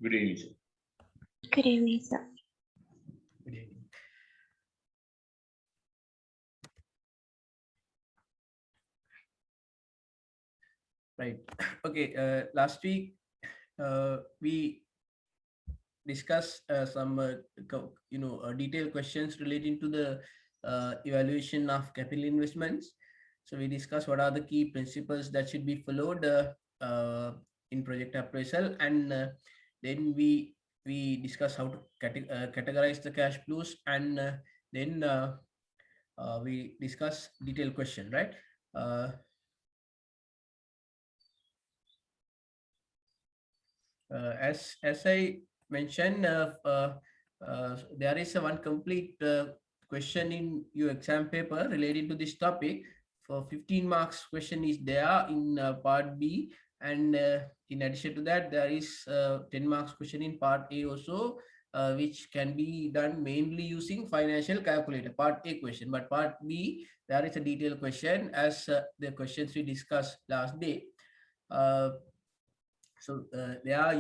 Good evening, sir. Good evening, sir. Good evening. Right. Okay. Last week, we discussed some, detailed questions relating to the evaluation of capital investments. So we discussed what are the key principles that should be followed in project appraisal, and then we discuss how to categorize the cash flows, and then we discuss detailed question, right? Uh, as I mentioned, there is a one complete question in your exam paper related to this topic. For 15 marks question is there in part B, and in addition to that, there is 10 marks question in part A also, which can be done mainly using financial calculator, part A question. But part B, there is a detailed question as the questions we discussed last day. There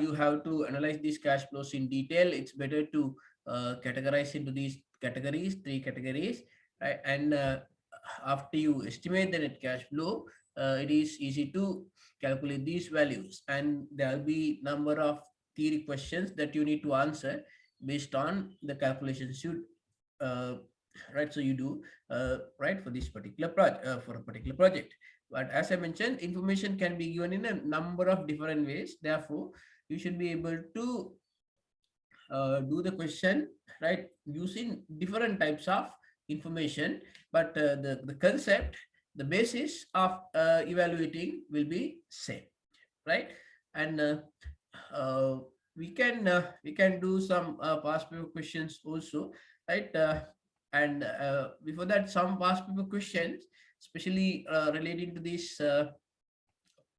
you have to analyze these cash flows in detail. It's better to categorize into these categories, three categories, right? And after you estimate the net cash flow, it is easy to calculate these values, and there will be number of theory questions that you need to answer based on the calculations you uh, right. So you do right for this particular project, for a particular project. But as I mentioned, information can be given in a number of different ways. Therefore, you should be able to do the question, right, using different types of information. But the concept, the basis of evaluating will be same, right? And uh, we can do some past paper questions also, right? And before that, some past paper questions, especially relating to this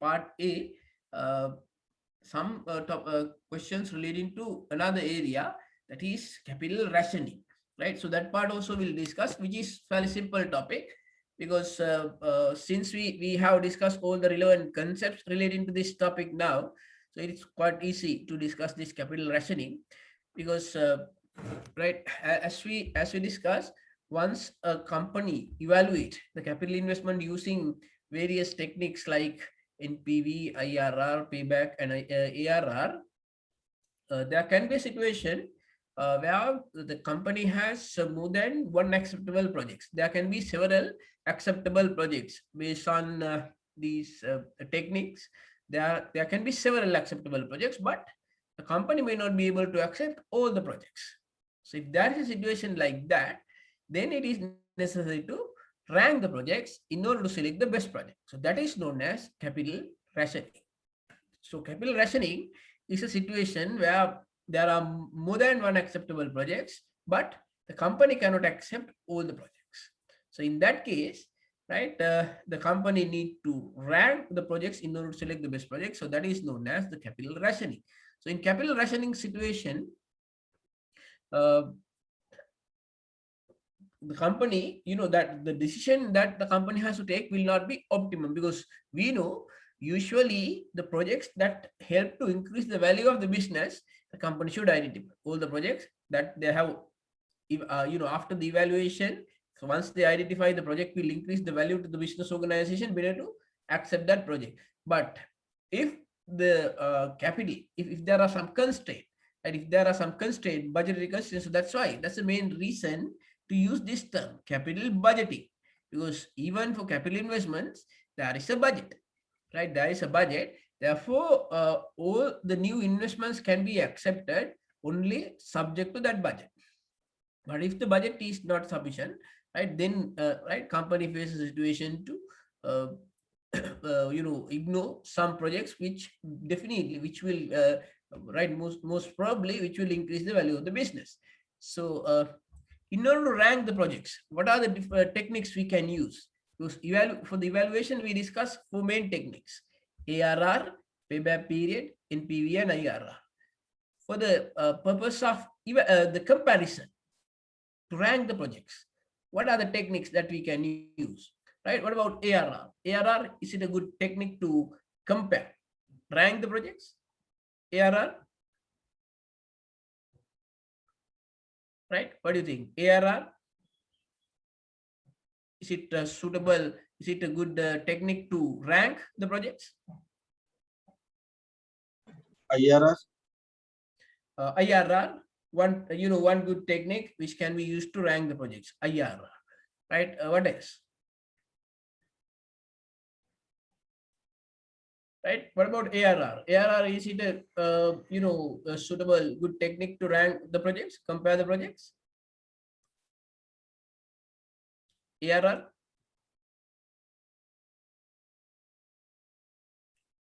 part A, uh, some questions relating to another area, that is capital rationing, right? So that part also we'll discuss, which is fairly simple topic, because since we have discussed all the relevant concepts relating to this topic now, so it's quite easy to discuss this capital rationing, because right, as we discussed, once a company evaluate the capital investment using various techniques like NPV, IRR, payback, and ARR, there can be a situation where the company has more than one acceptable projects. There can be several acceptable projects based on these techniques. There can be several acceptable projects, but the company may not be able to accept all the projects. So if there is a situation like that, then it is necessary to rank the projects in order to select the best project. So that is known as capital rationing. So capital rationing is a situation where there are more than one acceptable projects, but the company cannot accept all the projects. So in that case, right, the company need to rank the projects in order to select the best project. So that is known as the capital rationing. So in capital rationing situation, uh, the company, that the decision that the company has to take will not be optimum, because we know usually the projects that help to increase the value of the business, the company should identify all the projects that they have, after the evaluation. So once they identify the project will increase the value to the business organization, better to accept that project. But if the capital, if there are some constraint, and if there are some constraint, budgetary constraints, so that's the main reason to use this term capital budgeting, because even for capital investments there is a budget, right? There is a budget. Therefore all the new investments can be accepted only subject to that budget. But if the budget is not sufficient, right, then right, company faces a situation to uh, ignore some projects, which definitely, which will right, most probably, which will increase the value of the business. So in order to rank the projects, what are the techniques we can use? Because for the evaluation, we discuss four main techniques: ARR, payback period, NPV, and IRR. For the purpose of the comparison, to rank the projects, what are the techniques that we can use? Right? What about ARR? ARR, is it a good technique to compare, rank the projects? ARR? right? What do you think? ARR, is it suitable? Is it a good technique to rank the projects? IRR. IRR, one good technique which can be used to rank the projects. IRR, right? What else? Right? What about ARR? ARR, is it a suitable good technique to rank the projects, compare the projects? ARR,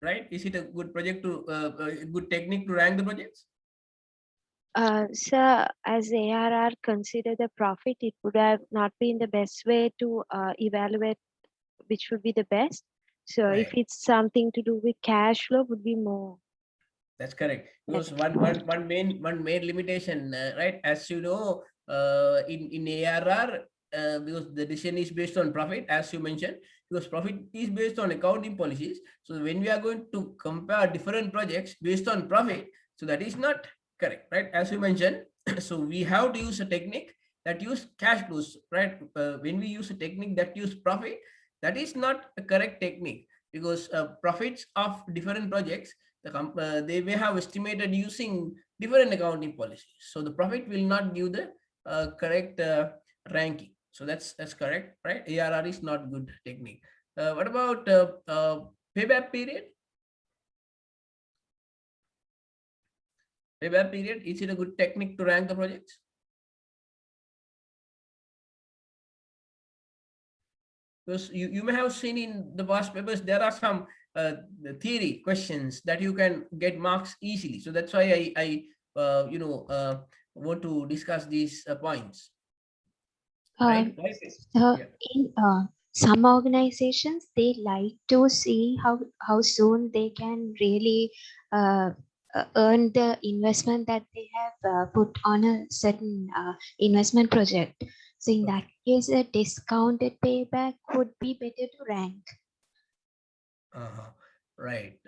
right? Is it a good project to a good technique to rank the projects? Sir, as ARR consider the profit, it would have not been the best way to evaluate which would be the best. So if Right. it's something to do with cash flow, would be more. That's correct. Because better. one main limitation, right? As you know, in ARR, because the decision is based on profit, as you mentioned, because profit is based on accounting policies. So when we are going to compare different projects based on profit, so that is not correct, right? As you mentioned, so we have to use a technique that use cash flows, right? When we use a technique that use profit, that is not a correct technique, because profits of different projects, they may have estimated using different accounting policies. So the profit will not give the correct ranking. So that's correct, right? ARR is not good technique. What about payback period? Payback period, is it a good technique to rank the projects? Because you may have seen in the past papers, there are some theory questions that you can get marks easily. So that's why I want to discuss these points. Right? So Yeah. in some organizations, they like to see how soon they can really earn the investment that they have put on a certain investment project. So in that case, a discounted payback would be better to rank. Right.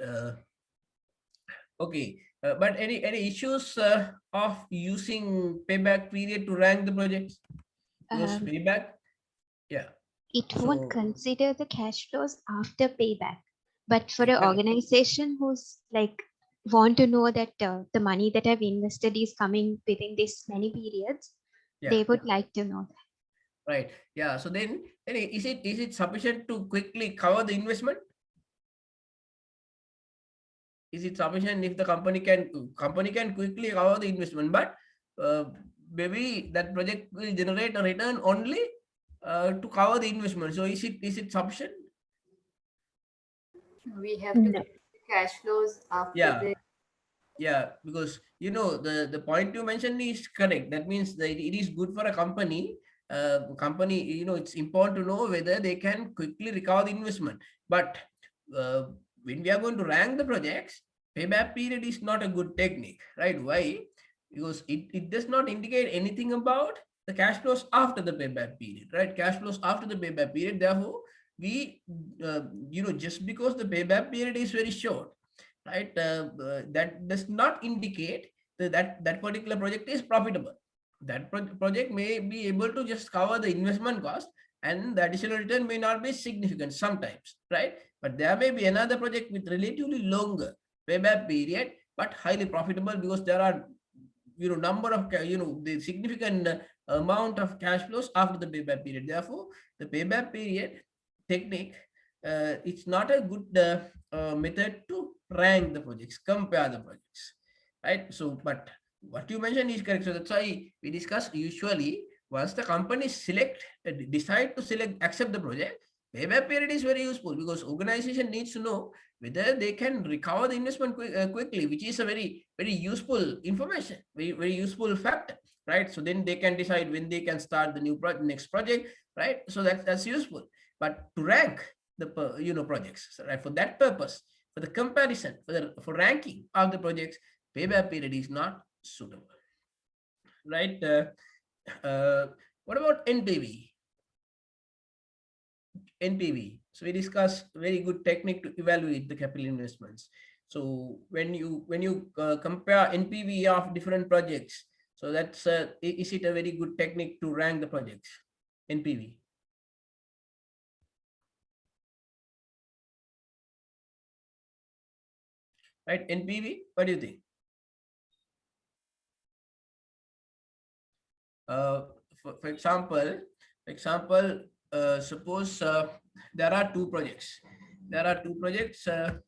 Okay. But any issues of using payback period to rank the projects? Because payback, yeah. It won't So consider the cash flows after payback. But for an correct. organization who's like want to know that the money that I've invested is coming within this many periods, Yeah. they would like to know that. Right. Yeah. So then is it sufficient to quickly cover the investment? Is it sufficient if the company can quickly cover the investment, but maybe that project will generate a return only to cover the investment? So is it sufficient? We have to No. get the cash flows after Yeah. the Yeah, because the point you mentioned is correct. That means that it is good for a company. It's important to know whether they can quickly recover the investment. But when we are going to rank the projects, payback period is not a good technique, right? Why? Because it does not indicate anything about the cash flows after the payback period, right? Cash flows after the payback period. Therefore, we just because the payback period is very short, right? That does not indicate that particular project is profitable. That project may be able to just cover the investment cost, and the additional return may not be significant sometimes, right? But there may be another project with relatively longer payback period, but highly profitable, because there are number of the significant amount of cash flows after the payback period. Therefore, the payback period technique, it's not a good method to rank the projects, compare the projects, right? So, but what you mentioned is correct. So that's why we discuss, usually once the company decide to accept the project, payback period is very useful, because organization needs to know whether they can recover the investment quickly, which is a very useful information, very useful factor, right? So then they can decide when they can start the next project, right? So that's useful. But to rank the projects, right, for that purpose, for the comparison, for ranking of the projects, payback period is not suitable, right? What about NPV? NPV. So we discussed very good technique to evaluate the capital investments. So when you compare NPV of different projects, So that's is it a very good technique to rank the projects? NPV. Right, NPV. What do you think? For example, suppose there are two projects. There are two projects, A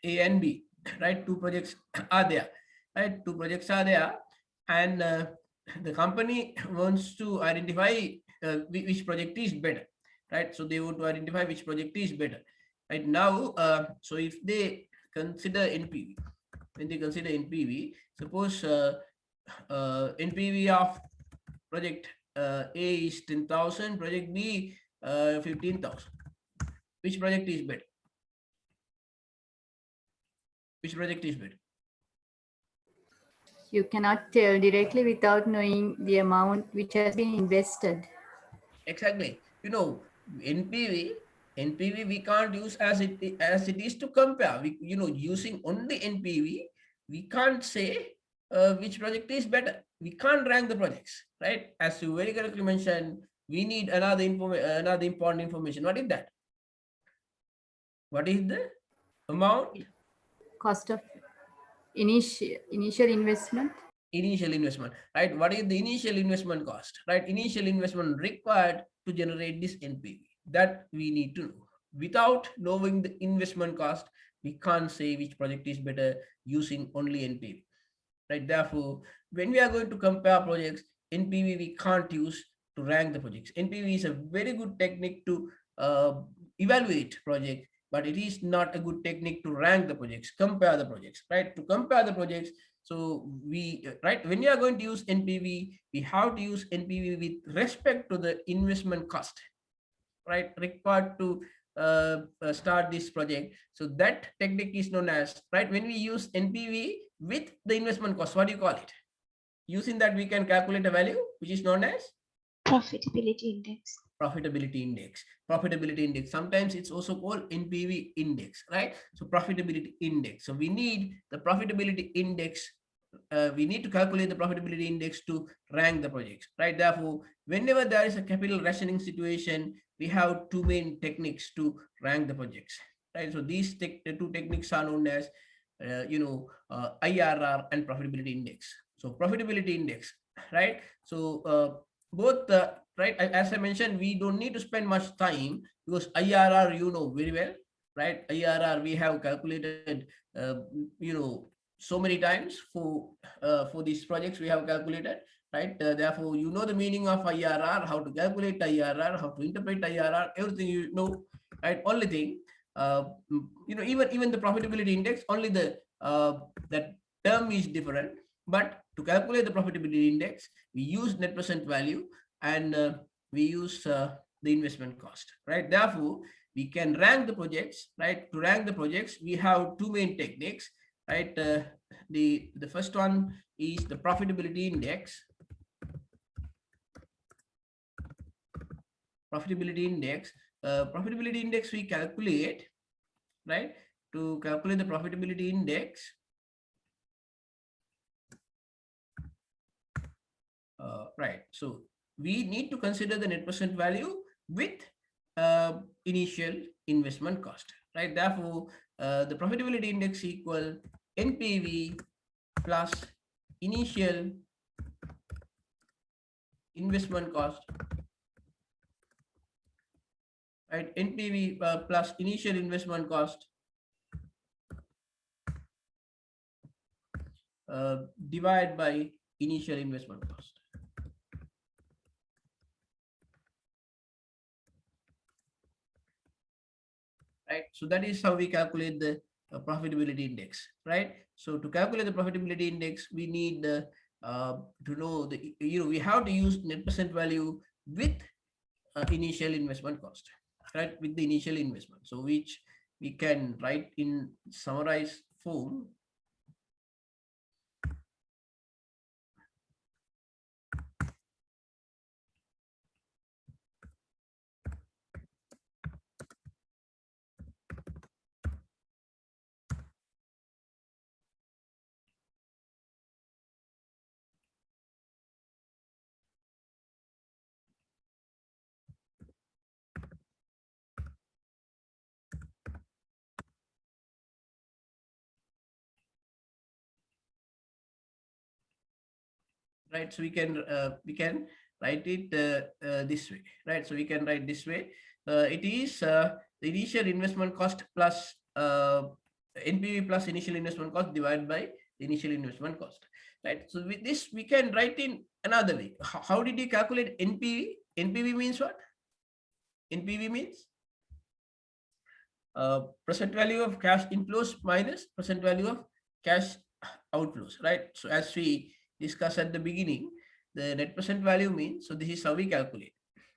and B. Right, two projects are there. Right, two projects are there, and the company wants to identify which project is better. Right, so they want to identify which project is better. Right now, so if they consider NPV, when they consider NPV, suppose NPV of project A is 10,000, project B 15,000. Which project is better? Which project is better? You cannot tell directly without knowing the amount which has been invested. Exactly. You know, NPV we can't use as it is to compare. We, using only NPV, we can't say which project is better. We can't rank the projects, right? As you very correctly mentioned, we need another important information. What is that? What is the amount? Cost of initial investment. Initial investment, right? What is the initial investment cost, right? Initial investment required to generate this NPV, that we need to know. Without knowing the investment cost, we can't say which project is better using only NPV, right? Therefore, when we are going to compare projects, NPV we can't use to rank the projects. NPV is a very good technique to evaluate project, but it is not a good technique to rank the projects, compare the projects, right? To compare the projects, so we, right, when we are going to use NPV, we have to use NPV with respect to the investment cost, right, required to start this project. So that technique is known as, right, when we use NPV with the investment cost, what do you call it? Using that, we can calculate a value which is known as Profitability index. Profitability index. Profitability index. Sometimes it's also called NPV index, right? So profitability index. So we need the profitability index. We need to calculate the profitability index to rank the projects, right? Therefore, whenever there is a capital rationing situation, we have two main techniques to rank the projects, right? So these two techniques are known as, IRR and profitability index. So profitability index, right? So both the, right, as I mentioned, we don't need to spend much time because IRR, very well, right? IRR we have calculated, so many times for these projects we have calculated, right? Therefore, you know the meaning of IRR, how to calculate IRR, how to interpret IRR, everything you know, right? Only thing, even the profitability index, only the that term is different. But to calculate the profitability index, we use net present value and we use the investment cost, right? Therefore, we can rank the projects, right? To rank the projects, we have two main techniques, right? The first one is the profitability index. Profitability index. Profitability index we calculate, right? To calculate the profitability index, right? So we need to consider the net present value with initial investment cost, right? Therefore, the profitability index equal NPV plus initial investment cost, right? NPV plus initial investment cost divided by initial investment cost. Right, so that is how we calculate the profitability index, right? So to calculate the profitability index, we need to know the, we have to use net present value with initial investment cost, right? With the initial investment, so which we can write in summarized form. right? So we can write it this way, right? So we can write this way. It is the initial investment cost plus NPV plus initial investment cost divided by the initial investment cost, right? So with this we can write in another way. How did you calculate NPV? NPV means what? NPV means present value of cash inflows minus present value of cash outflows, right? So as we discussed at the beginning, the net present value means, so this is how we calculate,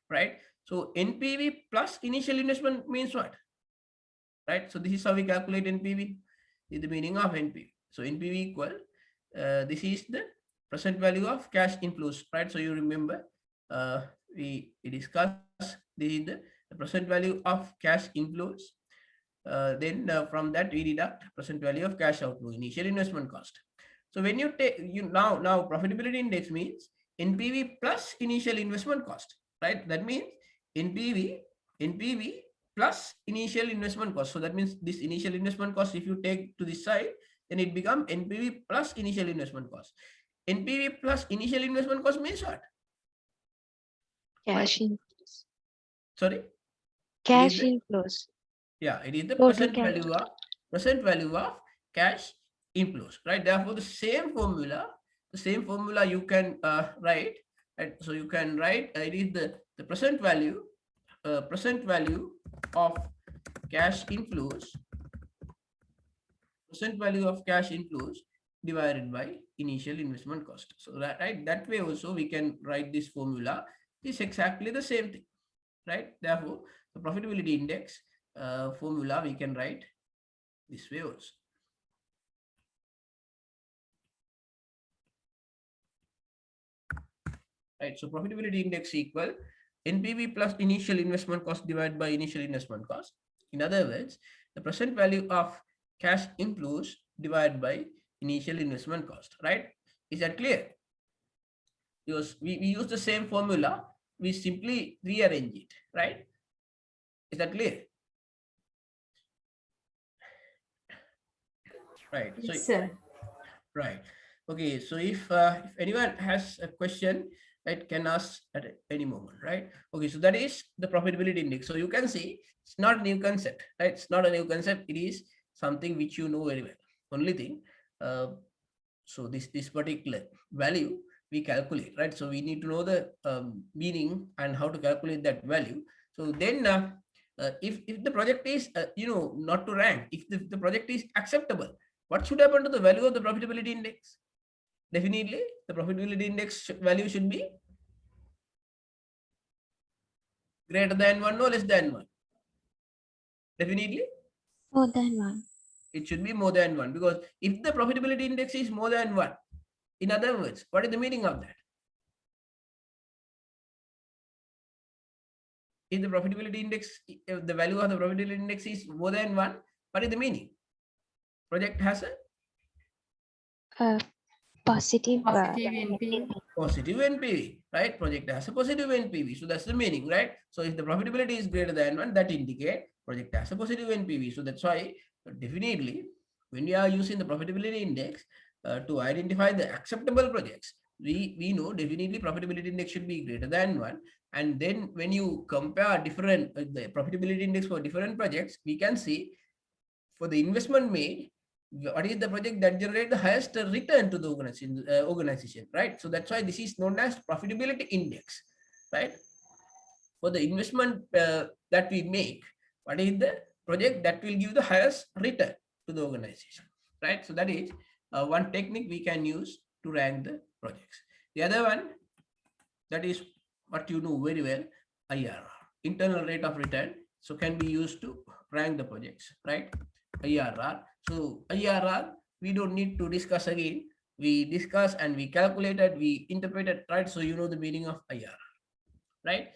right? So NPV plus initial investment means what, right? So this is how we calculate NPV, is the meaning of NPV. So NPV equal, this is the present value of cash inflows, right? So you remember we discussed the present value of cash inflows. Then from that we deduct present value of cash outflow, initial investment cost. So when you take, now profitability index means NPV plus initial investment cost, right? That means NPV plus initial investment cost. So that means this initial investment cost, if you take to this side, then it becomes NPV plus initial investment cost. NPV plus initial investment cost means what? Cash inflows. Sorry? Cash inflows. Yeah, it is the Total present value of cash inflows, right? Therefore, the same formula you can write, right? So you can write it is the present value of cash inflows, divided by initial investment cost. So that, right, that way also we can write this formula. It's exactly the same thing, right? Therefore, the profitability index formula we can write this way also. Right, so profitability index equal NPV plus initial investment cost divided by initial investment cost. In other words, the present value of cash inflows divided by initial investment cost, right? Is that clear? Because we use the same formula, we simply rearrange it, right? Is that clear? Right. Yes, so sir. Right. Okay. So if anyone has a question, right, can ask at any moment, right? Okay. So that is the profitability index. So you can see it's not a new concept, right? It's not a new concept. It is something which you know very well. Only thing, so this particular value we calculate, right? So we need to know the meaning and how to calculate that value. So then if the project is not to rank, if the project is acceptable, what should happen to the value of the profitability index? Definitely, the profitability index value should be greater than 1 or less than 1. Definitely, More than 1. it should be more than 1, because if the profitability index is more than 1, in other words, what is the meaning of that? If the profitability index, if the value of the profitability index is more than 1, what is the meaning? Project has a Positive NPV. positive NPV, right? Project has a positive NPV. So that's the meaning, right? So if the profitability is greater than 1, that indicate project has a positive NPV. So that's why definitely when we are using the profitability index to identify the acceptable projects, we know definitely profitability index should be greater than 1. And then when you compare different the profitability index for different projects, we can see for the investment made, what is the project that generate the highest return to the organization, right? So that's why this is known as profitability index, right? For the investment that we make, what is the project that will give the highest return to the organization, right? So that is one technique we can use to rank the projects. The other one, that is what you know very well, IRR, internal rate of return. So can be used to rank the projects, right? IRR. So IRR, we don't need to discuss again. We discuss and we calculated, we interpreted, right? So you know the meaning of IRR, right?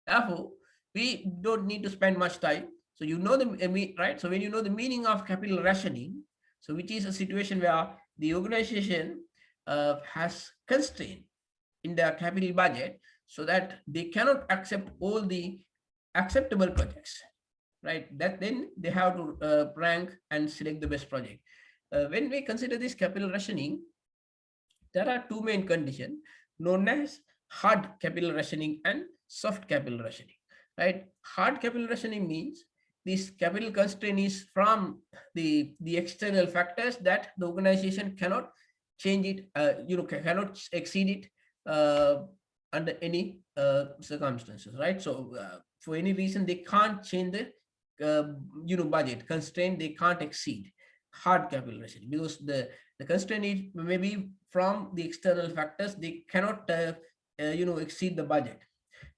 Therefore, we don't need to spend much time. So you know the right. So when you know the meaning of capital rationing, so which is a situation where the organization has constraint in their capital budget, so that they cannot accept all the acceptable projects, right? That then they have to rank and select the best project. When we consider this capital rationing, there are two main conditions known as hard capital rationing and soft capital rationing, right? Hard capital rationing means this capital constraint is from the external factors that the organization cannot change it, cannot exceed it under any circumstances, right? So for any reason they can't change the budget constraint, they can't exceed hard capital rationing because the constraint is maybe from the external factors, they cannot exceed the budget.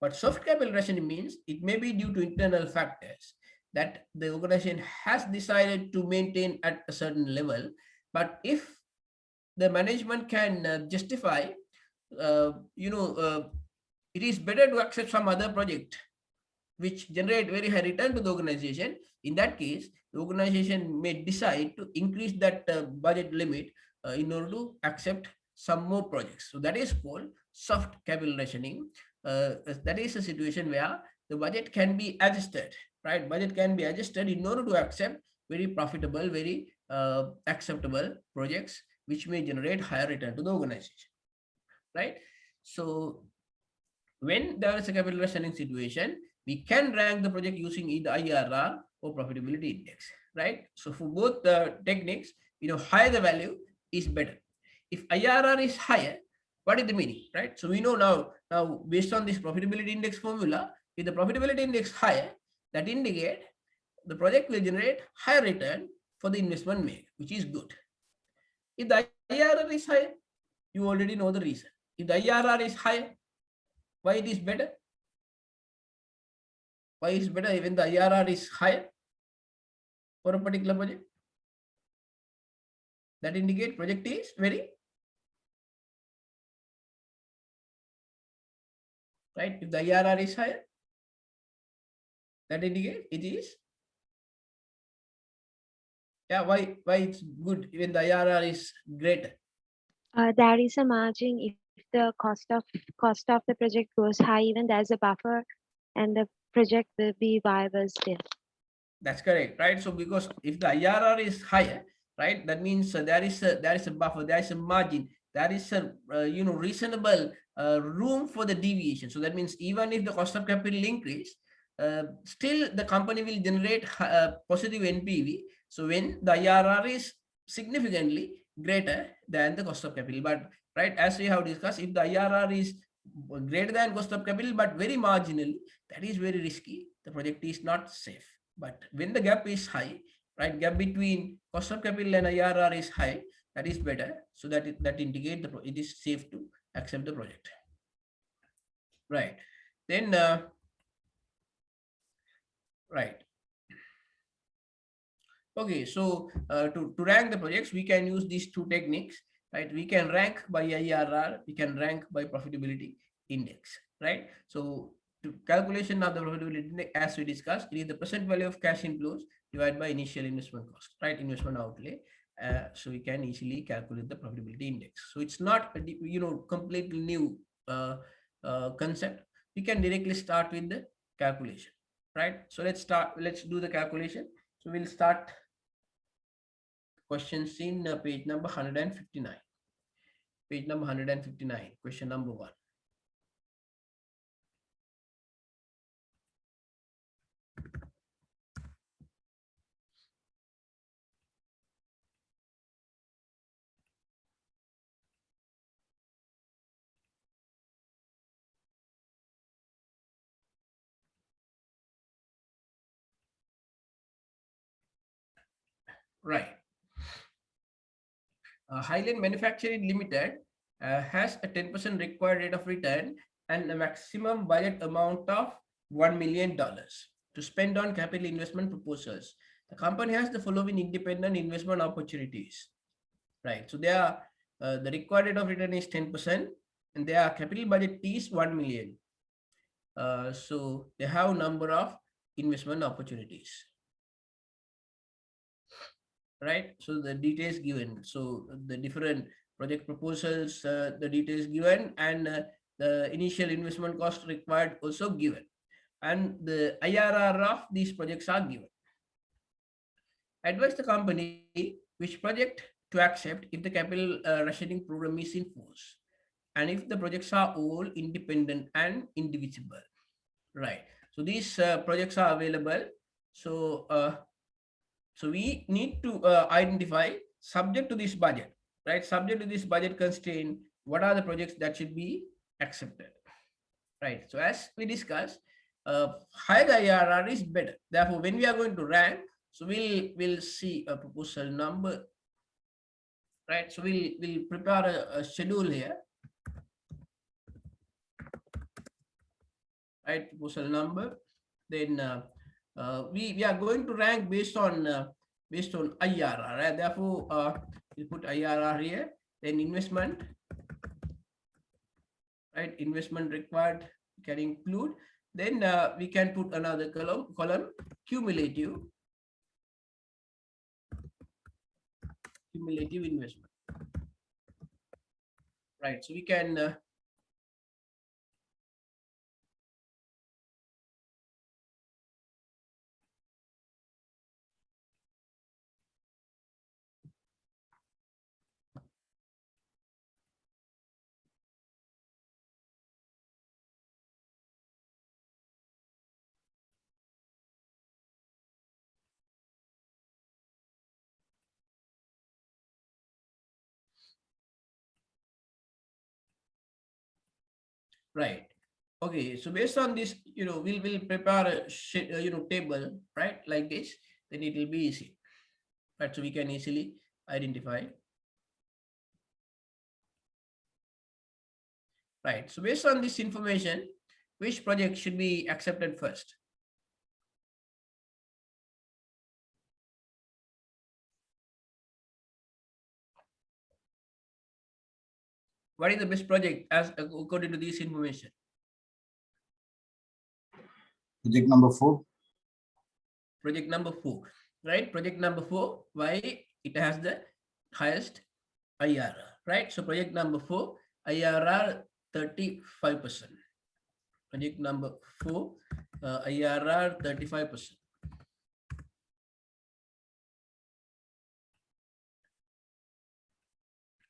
But soft capital rationing means it may be due to internal factors that the organization has decided to maintain at a certain level, but if the management can justify, uh, you know uh, it is better to accept some other project which generate very high return to the organization. In that case, the organization may decide to increase that budget limit in order to accept some more projects. So that is called soft capital rationing. That is a situation where the budget can be adjusted, right? Budget can be adjusted in order to accept very profitable, very acceptable projects which may generate higher return to the organization, right? So when there is a capital rationing situation, we can rank the project using either IRR or profitability index, right? So for both the techniques, higher the value is better. If IRR is higher, what is the meaning, right? So we know now based on this profitability index formula, if the profitability index higher, that indicate the project will generate higher return for the investment made, which is good. If the IRR is higher, you already know the reason. If the IRR is higher, why it is better? Why is better even the IRR is higher for a particular project? That indicate project is very right. If the IRR is higher, that indicate it is why it's good even the IRR is greater. There is a margin if the cost of the project goes high, even there's a buffer and the project will be viable still. That's correct, right? So because if the IRR is higher, right, that means there is a buffer, there is a margin, there is a reasonable room for the deviation. So that means even if the cost of capital increase, still the company will generate positive NPV. So when the IRR is significantly greater than the cost of capital, but right, as we have discussed, if the IRR is greater than cost of capital but very marginally, that is very risky. The project is not safe. But when the gap is high, right, gap between cost of capital and IRR is high, that is better. So that indicate it is safe to accept the project. Right. Then, right. Okay, so to rank the projects, we can use these two techniques, right? We can rank by IRR, we can rank by profitability index, right? So to calculation of the profitability index, as we discussed, it is the present value of cash inflows divided by initial investment cost, right? Investment outlay. So we can easily calculate the profitability index. So it's not a completely new concept. We can directly start with the calculation, right? So let's do the calculation. So we'll start questions in page number 159. Page number 159, question number 1. Right. Highland Manufacturing Limited has a 10% required rate of return and a maximum budget amount of $1 million to spend on capital investment proposals. The company has the following independent investment opportunities. Right. So the required rate of return is 10% and their capital budget is 1 million. So they have a number of investment opportunities. Right, so the details given, so the different project proposals, the details given, and the initial investment cost required also given, and the IRR of these projects are given. Advise the company which project to accept if the capital rationing program is in force and if the projects are all independent and indivisible, right? So these projects are available. So so we need to identify, subject to this budget, right? Subject to this budget constraint, what are the projects that should be accepted, right? So as we discussed, higher IRR is better. Therefore, when we are going to rank, so we'll see a proposal number, right? So we'll prepare a schedule here, right? Proposal number. Then we are going to rank based on IRR, right? Therefore, we put IRR here. Then investment, right? Investment required can include. Then we can put another column cumulative investment, right? So we can right. Okay, so based on this, we'll prepare a table, right, like this. Then it will be easy, right? So we can easily identify, right? So based on this information, which project should be accepted first? What is the best project as according to this information? Project number 4. Project number 4, right? Project number 4, why? It has the highest IRR, right? So project number 4, IRR 35%. Project number 4, IRR 35%.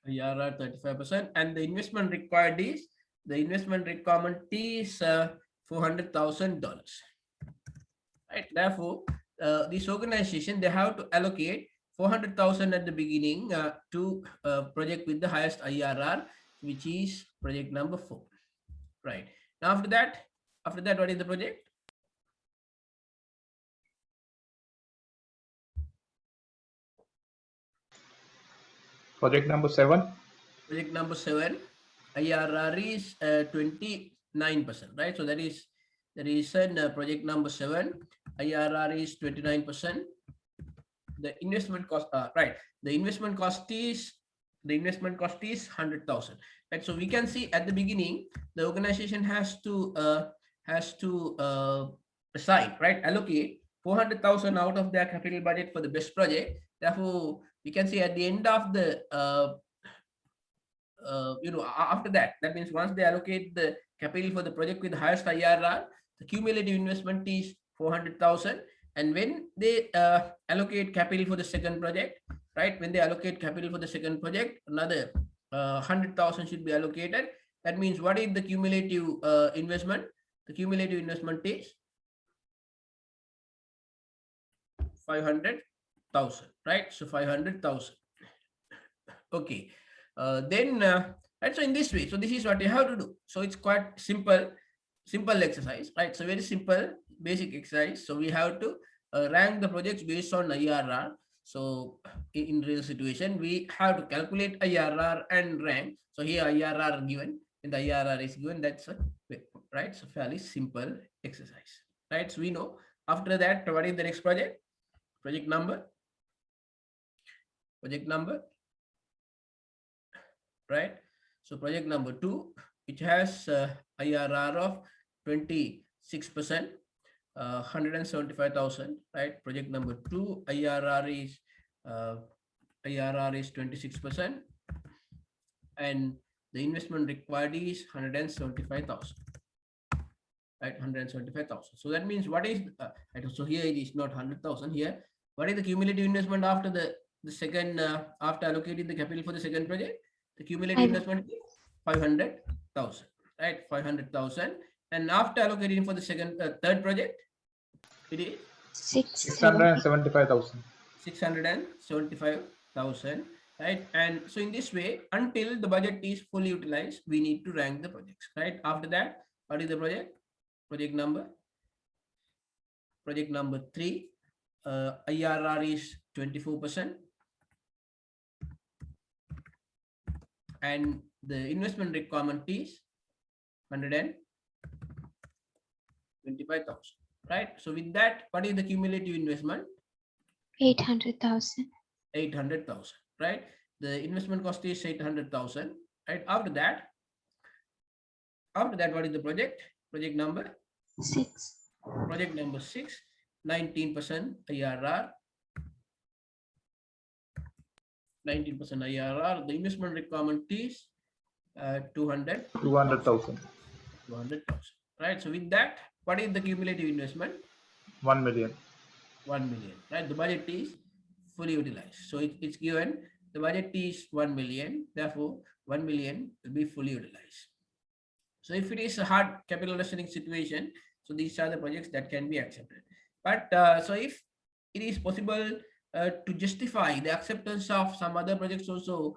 IRR 35%, and the investment required is $400,000, right? Therefore, this organization, they have to allocate 400,000 at the beginning to project with the highest IRR, which is project number 4, right? Now after that, what is the project? Project number 7. Project number 7, IRR is 29%, right? So that is the reason project number 7, IRR is 29%. The investment cost, right? The investment cost is 100,000, right? So we can see at the beginning, the organization has to assign, right? Allocate 400,000 out of their capital budget for the best project. Therefore, we can see at the end of the after that means once they allocate the capital for the project with the highest IRR, the cumulative investment is 400,000. And when they allocate capital for the second project, right? When they allocate capital for the second project, another 100,000 should be allocated. That means what is the cumulative investment? The cumulative investment is 500,000, right? So 500,000. Okay. Then right, so in this way, so this is what you have to do. So it's quite simple exercise, right? So very simple basic exercise. So we have to rank the projects based on IRR. So in real situation, we have to calculate IRR and rank. So here IRR given, and the IRR is given. That's right. So fairly simple exercise, right? So we know after that, what is the next project? Project number, right? So project number 2, which has IRR of 26%, 175,000, right? Project number 2, IRR is 26%, and the investment required is 175,000, right? 175,000. So that means what is so here it is not 100,000 here. What is the cumulative investment after the the second, after allocating the capital for the second project, the cumulative Five- investment is 500,000, right? 500,000. And after allocating for the third project, it is 675,000. 675,000, right? And so in this way, until the budget is fully utilized, we need to rank the projects, right? After that, what is the project? Project number 3. IRR is 24%. And the investment requirement is 125,000, right? So with that, what is the cumulative investment? 800,000. 800,000, right? The investment cost is 800,000, right? After that, what is the project? Project number 6. 6, 19% IRR. 19% IRR. The investment requirement is 200,000. 200,000. Right? So with that, what is the cumulative investment? 1 million. 1 million, right? The budget is fully utilized. So it's given the budget is 1 million. Therefore, 1 million will be fully utilized. So if it is a hard capital rationing situation, so these are the projects that can be accepted. But so if it is possible to justify the acceptance of some other projects also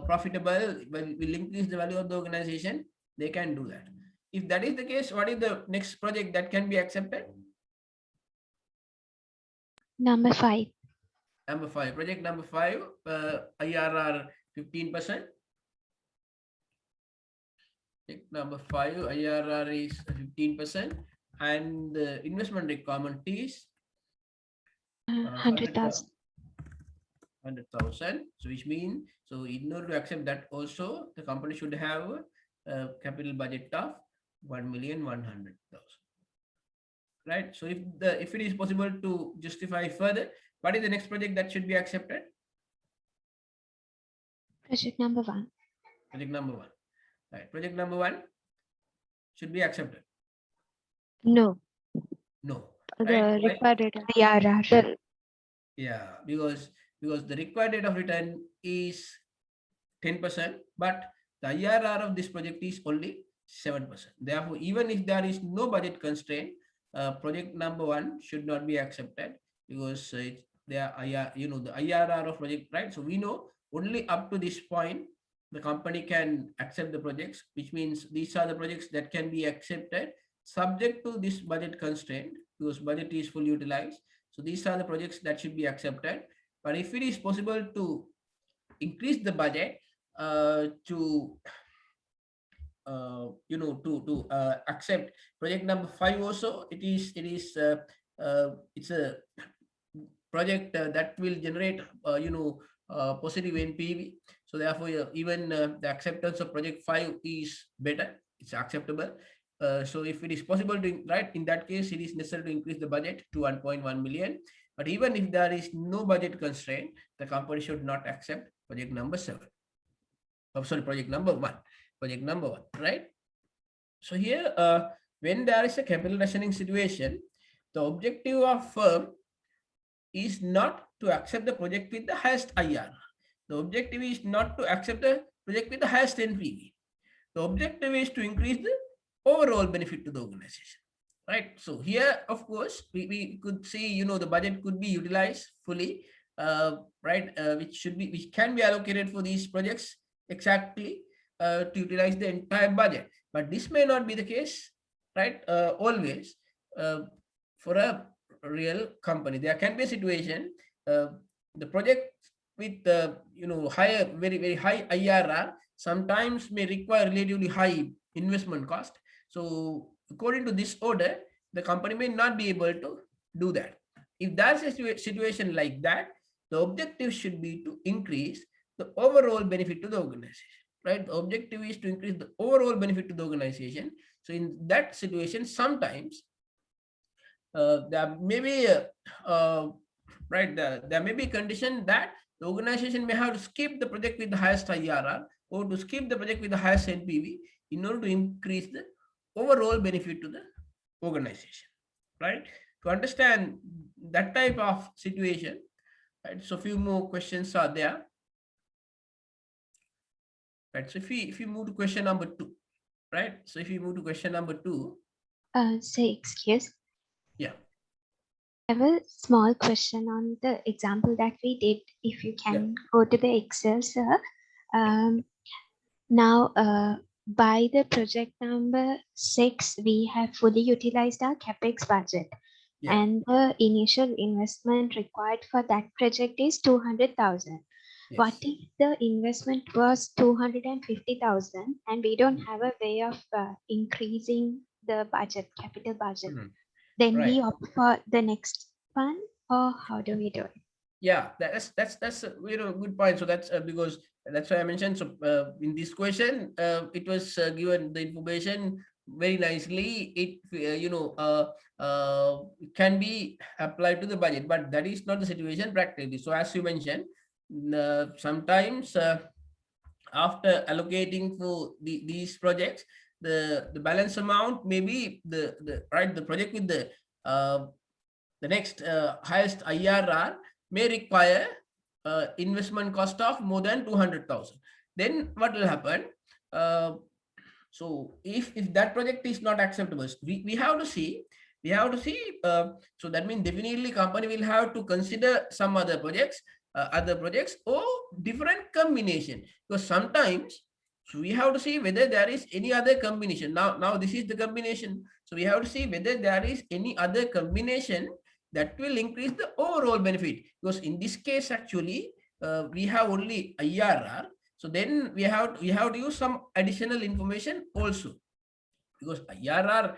profitable, when will increase the value of the organization, they can do that. If that is the case, what is the next project that can be accepted? Number 5. Number 5, project number 5, IRR 15%. Project number 5, IRR is 15%, and the investment requirement is 100,000. 100,000. So which means, so in order to accept that also, the company should have a capital budget of 1,100,000. Right. So if it is possible to justify further, what is the next project that should be accepted? Project number 1. Project number 1. Right. Project number 1 should be accepted. No. No. The Right? Why? required rate of IRR. Yeah, because the required rate of return is 10%, but the IRR of this project is only 7%. Therefore, even if there is no budget constraint, project number 1 should not be accepted, because the IRR of project, right? So we know only up to this point the company can accept the projects, which means these are the projects that can be accepted subject to this budget constraint, because budget is fully utilized. So these are the projects that should be accepted. But if it is possible to increase the budget to accept project number 5 also, it's a project that will generate positive NPV. So therefore, even the acceptance of project 5 is better. It's acceptable. So if it is possible to, right, in that case, it is necessary to increase the budget to 1.1 million. But even if there is no budget constraint, the company should not accept project number 7. Oh, sorry, project number 1. Project number 1, right? So here, when there is a capital rationing situation, the objective of firm is not to accept the project with the highest IRR. The objective is not to accept the project with the highest NPV. The objective is to increase the overall benefit to the organization, right? So here, of course, we could see, the budget could be utilized fully, right? Which can be allocated for these projects exactly to utilize the entire budget. But this may not be the case, right? Always for a real company. There can be a situation, the project with higher, very, very high IRR sometimes may require relatively high investment cost. So according to this order, the company may not be able to do that. If that's a situation like that, the objective should be to increase the overall benefit to the organization, right? The objective is to increase the overall benefit to the organization. So in that situation, sometimes there may be there may be a condition that the organization may have to skip the project with the highest IRR or to skip the project with the highest NPV in order to increase the overall benefit to the organization, right? To understand that type of situation, Right, so few more questions are there. Right, so if you move to question number 2, right? So if you move to question number 2, Excuse. yeah. I have a small question on the example that we did. If you can go to the Excel, sir. Now, by the project number 6, we have fully utilized our CapEx budget. Yeah. And the initial investment required for that project is 200,000. Yes. What if the investment was 250,000 and we don't have a way of increasing the budget, capital budget? Mhm. Then Right. we opt for the next one, or how do we do it? Yeah, that's a good point. So that's because that's why I mentioned. So in this question, it was given the information very nicely. It can be applied to the budget, but that is not the situation practically. So as you mentioned, sometimes after allocating for these projects, the balance amount may be the project with the next highest IRR may require investment cost of more than 200,000. Then what will happen? So if that project is not acceptable, we have to see. So that means definitely company will have to consider some other projects or different combination, because sometimes so we have to see whether there is any other combination. Now this is the combination. So we have to see whether there is any other combination that will increase the overall benefit, because in this case actually we have only IRR. So then we have to use some additional information also, because IRR,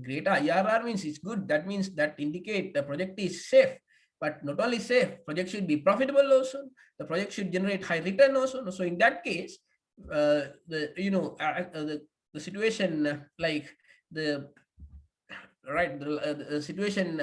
greater IRR means it's good. That means that indicate the project is safe. But not only safe, project should be profitable also. The project should generate high return also. So in that case, the situation like the situation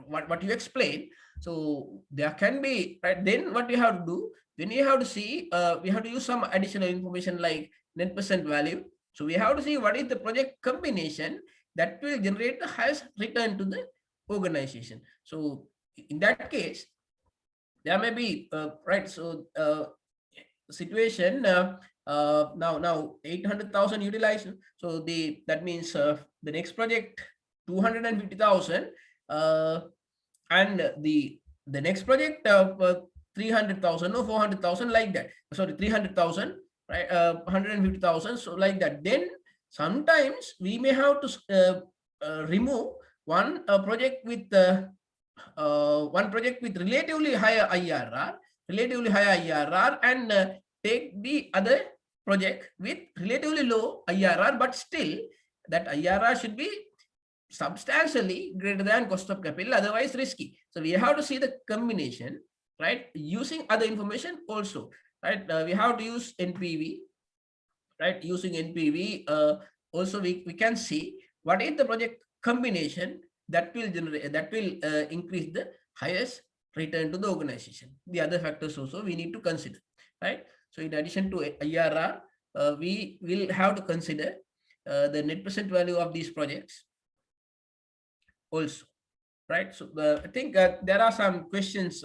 what you explained. So there can be, right, then what you have to do, then you have to see we have to use some additional information like net present value. So we have to see what is the project combination that will generate the highest return to the organization. So in that case, there may be situation now 800,000 utilized. So that means the next project 250,000 and the next project 300,000 or 400,000, like that. Sorry, 300,000, right? 150,000, so like that. Then sometimes we may have to remove one project with relatively higher IRR, and take the other project with relatively low IRR, but still that IRR should be substantially greater than cost of capital, otherwise risky. So we have to see the combination, right, using other information also, right? We have to use NPV, right? Using NPV also we can see what is the project combination that will increase the highest return to the organization. The other factors also we need to consider, right? So in addition to IRR, we will have to consider the net present value of these projects also, right? So I think there are some questions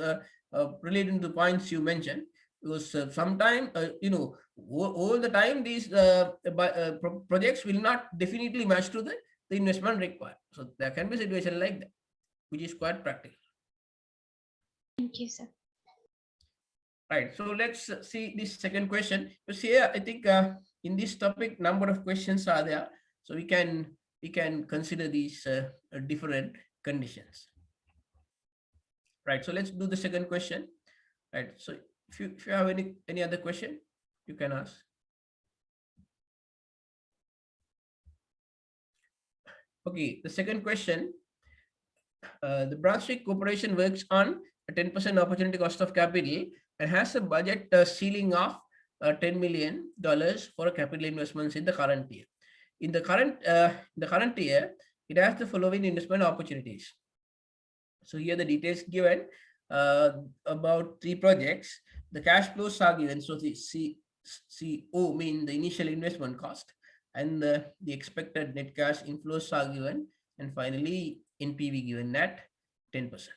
relating to the points you mentioned, because sometimes all the time these projects will not definitely match to the investment required. So there can be a situation like that, which is quite practical. Thank you, sir. Right, so let's see this second question. So here I think in this topic number of questions are there, so we can consider these different conditions. Right, so let's do the second question. Right, so if you have any other question, you can ask. Okay, the second question, the Brunswick Corporation works on a 10% opportunity cost of capital and has a budget ceiling of $10 million for capital investments in the current year. In the current year, it has the following investment opportunities. So here the details given about 3 projects. The cash flows are given. So the CO mean the initial investment cost, and the expected net cash inflows are given, and finally NPV given at 10%.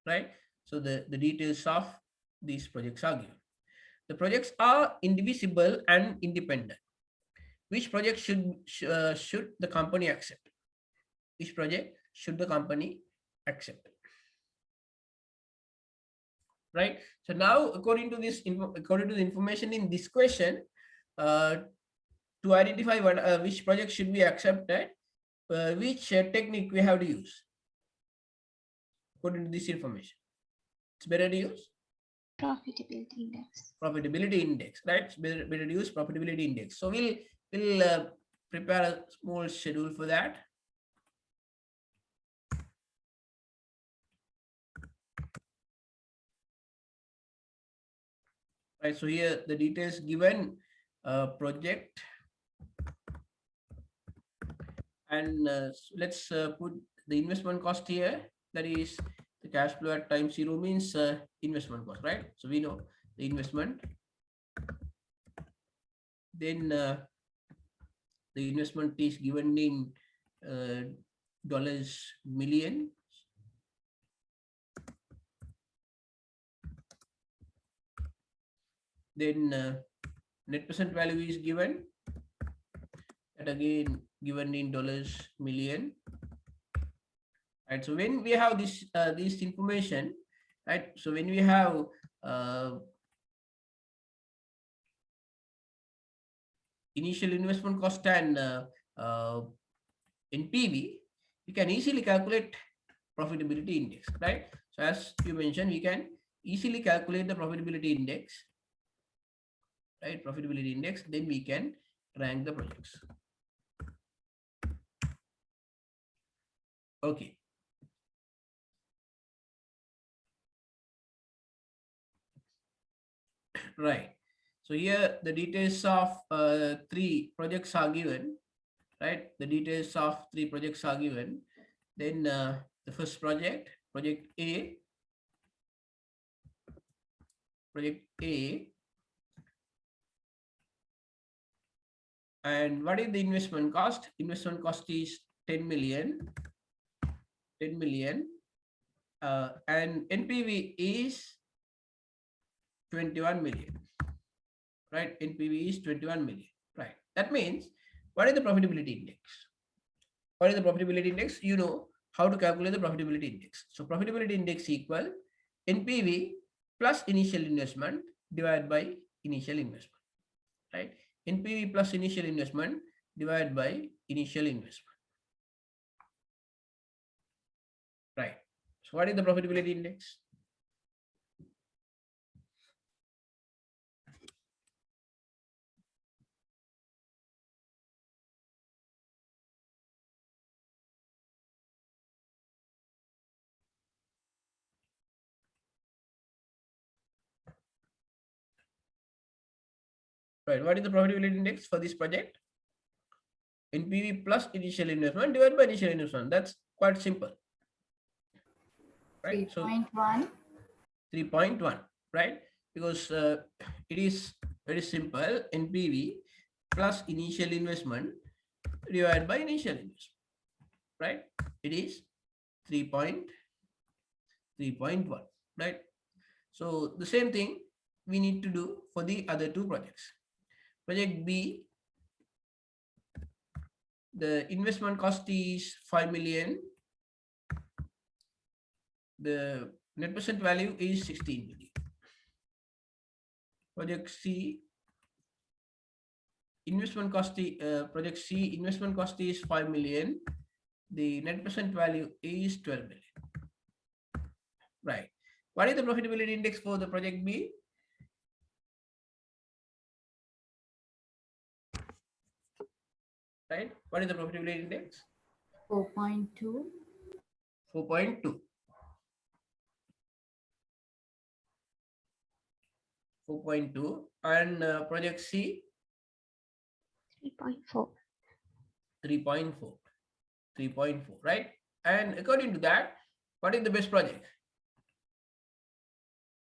Right. So the details of these projects are given. The projects are indivisible and independent. Which project should the company accept? Which project should the company accept? Right. So now, according to the information in this question, to identify which project should be accepted, which technique we have to use according to this information. It's better to use Profitability index. profitability index, right? It's better to use profitability index. So we'll prepare a small schedule for that. Right, so here the details given, project, and let's put the investment cost here. That is the cash flow at time 0 means investment cost, right? So we know the investment. Then the investment is given in dollars million. Then net present value is given, and again given in dollars million. Right, so when we have this information, right, so when we have initial investment cost and NPV, we can easily calculate profitability index, right? So as you mentioned, we can easily calculate the profitability index, right? Profitability index, then we can rank the projects. Okay. Right. So here the details of 3 projects are given, right? The details of 3 projects are given. Then the first project, project A. And what is the investment cost? Investment cost is 10 million. And NPV is 21 million, right? NPV is 21 million, right? That means, what is the profitability index? What is the profitability index? You know how to calculate the profitability index. So profitability index equal NPV plus initial investment divided by initial investment, right? NPV plus initial investment divided by initial investment, right? So what is the profitability index? Right, what is the profitability index for this project? NPV plus initial investment divided by initial investment. That's quite simple, right? 3.1. 3.1, right? Because it is very simple. NPV plus initial investment divided by initial investment, right? It is 3.1, right? So the same thing we need to do for the other 2 projects. Project B, the investment cost is 5 million. The net present value is 16 million. Project C, investment cost, project C, investment cost is 5 million. The net present value is 12 million. Right. What is the profitability index for the project B? Right. What is the profitability index? 4.2. 4.2. 4.2. And project C? 3.4. 3.4. 3.4, right? And according to that, what is the best project?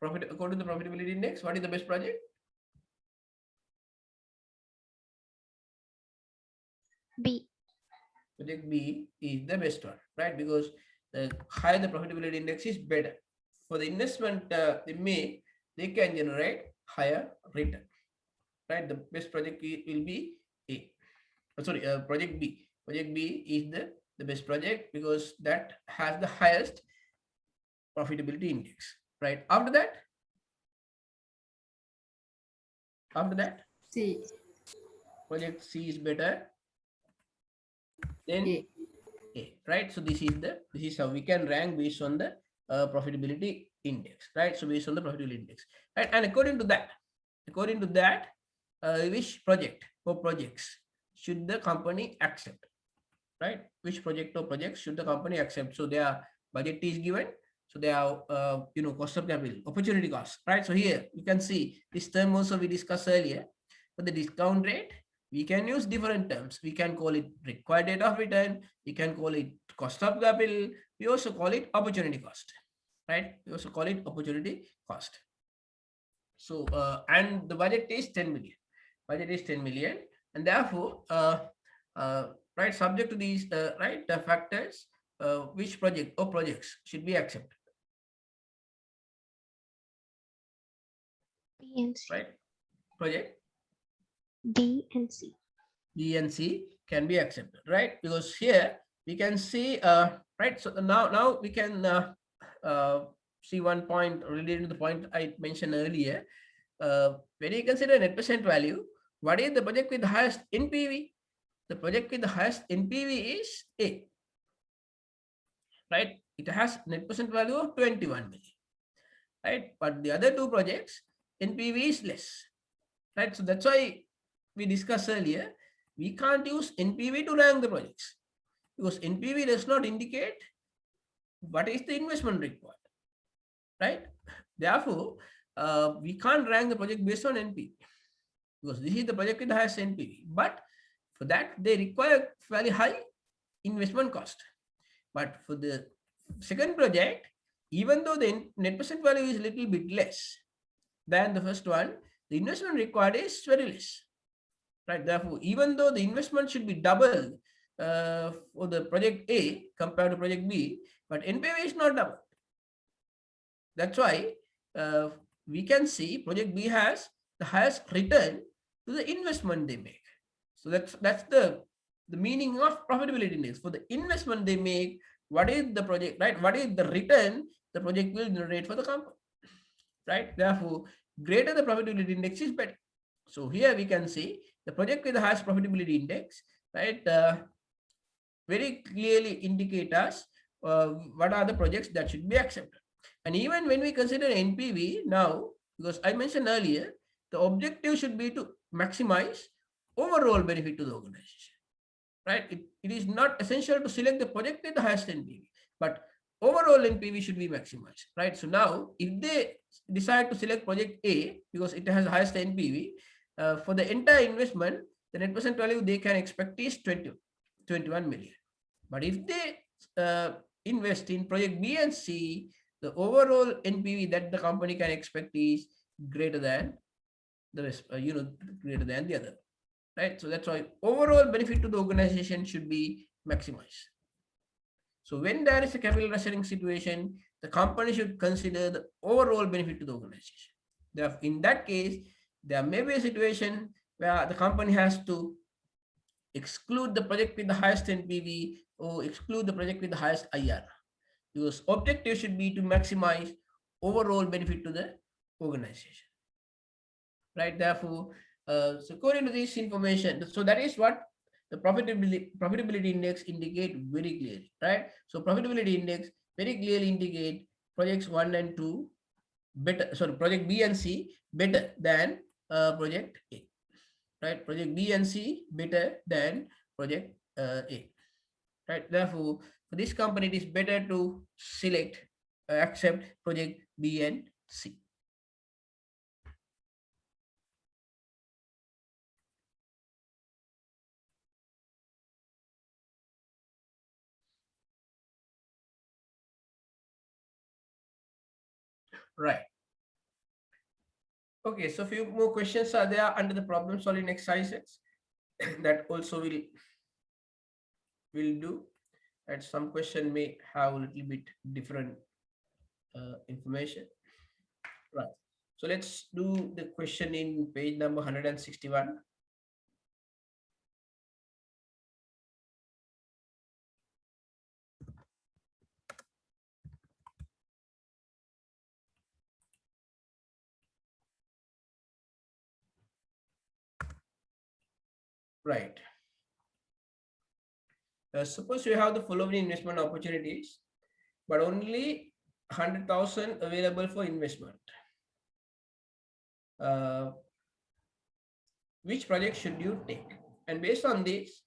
According to the profitability index, what is the best project? B. Project B is the best one, right? Because the higher the profitability index is better for the investment they make, they can generate higher return, right? The best project will be A. Sorry, project B. Project B is the best project because that has the highest profitability index, right? After that, C. project C is better than A. A, right? So this is how we can rank based on the profitability index, right? So based on the profitability index, right? And according to that, which project or projects should the company accept, right? Which project or projects should the company accept? So their budget is given. So they are, cost of capital, opportunity cost, right? So here you can see this term also we discussed earlier. For the discount rate, we can use different terms. We can call it required rate of return. We can call it cost of capital. We also call it opportunity cost, right? We also call it opportunity cost. So, and the budget is 10 million. Budget is 10 million. And therefore, right, subject to these, right, the factors, which project or projects should be accepted, B and C. right? Project B and C. B and C can be accepted, right? Because here we can see, right? So now we can see one point related to the point I mentioned earlier. When you consider net present value, what is the project with the highest NPV? The project with the highest NPV is A, right? It has net present value of 21 million, right? But the other two projects, NPV is less, right? So that's why we discussed earlier, we can't use NPV to rank the projects because NPV does not indicate what is the investment required, right? Therefore, we can't rank the project based on NPV because this is the project with the highest NPV. But for that, they require fairly high investment cost. But for the second project, even though the net present value is a little bit less than the first one, the investment required is very less, right? Therefore, even though the investment should be doubled for the project A compared to project B, but NPV is not double. That's why we can see project B has the highest return to the investment they make. So that's the meaning of profitability index. For the investment they make, what is the project, right? What is the return the project will generate for the company, right? Therefore, greater the profitability index is better. So here we can see the project with the highest profitability index, right? Very clearly indicate us what are the projects that should be accepted. And even when we consider NPV now, because I mentioned earlier, the objective should be to maximize overall benefit to the organization, right? It is not essential to select the project with the highest NPV, but overall NPV should be maximized, right? So now if they decide to select project A because it has the highest NPV, for the entire investment, the net present value they can expect is 21 million. But if they invest in project B and C, the overall NPV that the company can expect is greater than the rest, greater than the other, right? So that's why overall benefit to the organization should be maximized. So when there is a capital rationing situation, the company should consider the overall benefit to the organization. Therefore, in that case, there may be a situation where the company has to exclude the project with the highest NPV or exclude the project with the highest IR, because objective should be to maximize overall benefit to the organization, right? Therefore, so according to this information, so that is what the profitability index indicate very clearly, right? So profitability index very clearly indicate projects 1 and 2 better, sorry, project B and C better than project A, right? Project B and C better than project A, right? Therefore, for this company, it is better to select, accept project B and C. Right. Okay, so a few more questions are there under the problem solving exercises that also will do. And some question may have a little bit different information. Right. So let's do the question in page number 161. Right. Suppose you have the following investment opportunities, but only 100,000 available for investment. Which project should you take? And based on this,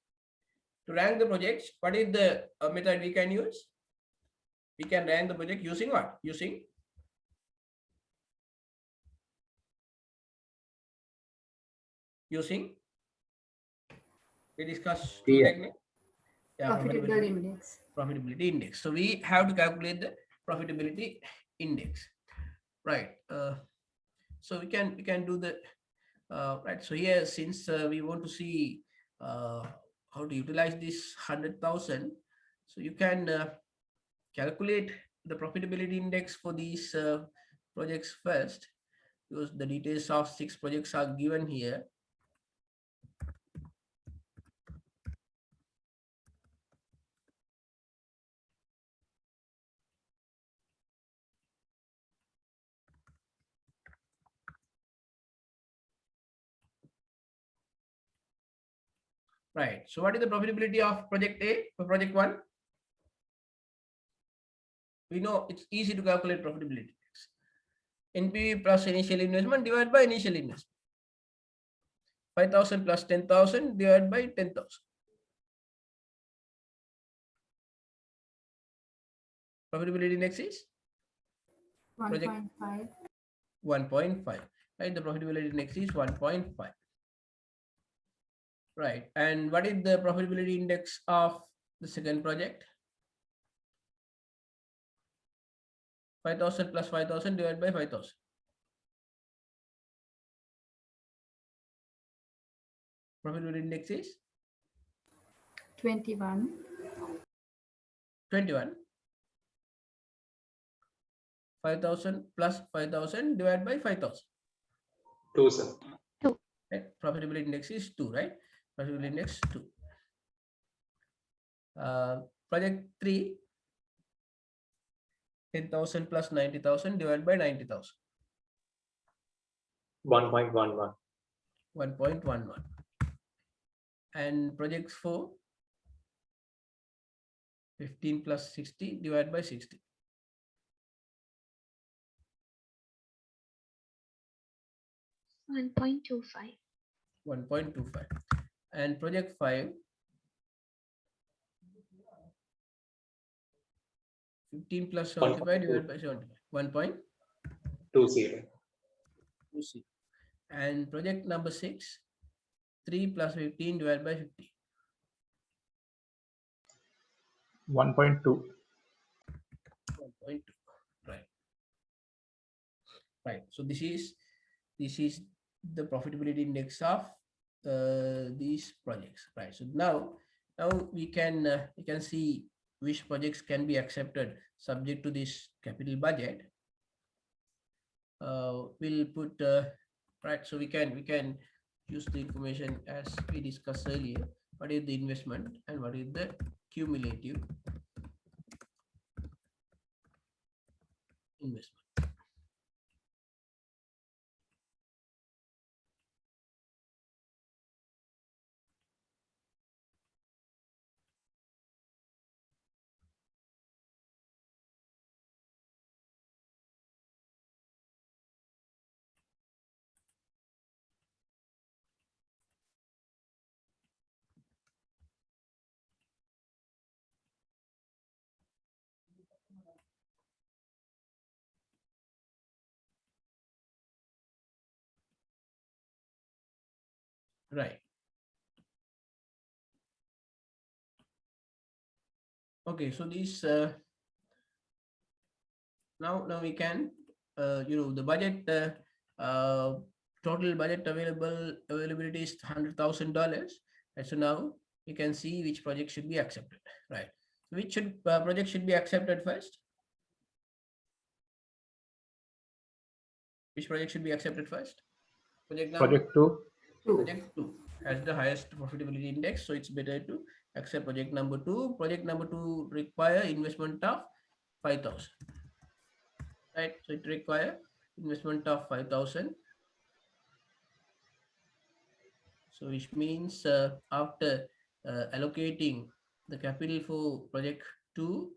to rank the projects, what is the method we can use? We can rank the project using what? Using we discussed two techniques. Yeah, Profitability index. Profitability index. So we have to calculate the profitability index, right? So we can do the right. So here, since we want to see how to utilize this 100,000, so you can calculate the profitability index for these projects first, because the details of 6 projects are given here. Right. So what is the profitability of project A for project 1? We know it's easy to calculate profitability. NPV plus initial investment divided by initial investment. 5,000 plus 10,000 divided by 10,000. Profitability index is 1.5. 1.5. Right. The profitability index is 1.5. Right. And what is the profitability index of the second project? 5,000 plus 5,000 divided by 5,000. Profitability index is 21. 21. 5,000 plus 5,000 divided by 5,000. 2, sir. Right? Profitability index is 2, right? Profitability index 2. Project 3, 10,000 plus 90,000 divided by 90,000. 1.11. 1.11. And project 4, 15 plus 60 divided by 60. 1.25. 1.25. And project 5, 15 plus 75 divided by 75. 20. And project number 6, 3 plus 15 divided by 50. 1.2. 1.2. Right. Right. So this is the profitability index of these projects. Right. So now we can see which projects can be accepted subject to this capital budget. We'll put right. So we can use the information as we discussed earlier. What is the investment and what is the cumulative investment? Right. Okay, so this now we can the budget total budget availability is $100,000, and so now you can see which project should be accepted, right? Which project should be accepted first? Which project should be accepted first? Project number Project 2. Project 2 has the highest profitability index, so it's better to accept project number 2. Project number 2 require investment of 5,000, right? So it require investment of 5,000. So which means after allocating the capital for project 2,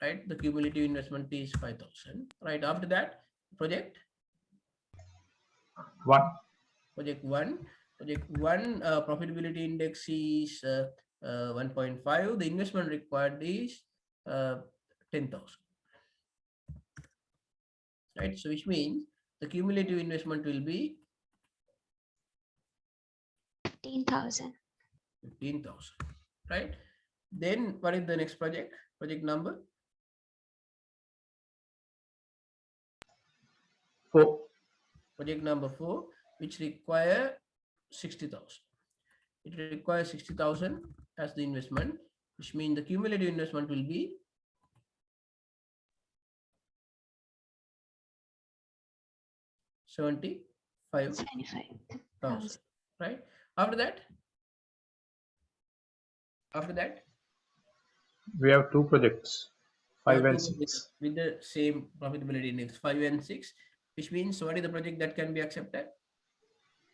right, the cumulative investment is 5,000. Right after that, project 1. Project 1. Project 1 profitability index is 1.5. The investment required is 10,000. Right. So which means the cumulative investment will be 15,000. 15,000. Right. Then what is the next project? Project number 4. Project number 4, which require 60,000. It requires 60,000 as the investment, which means the cumulative investment will be 75,000. 25,000. Right. After that, We have 2 projects, we have 5 and two 6. with the same profitability index, 5 and 6, which means what is the project that can be accepted?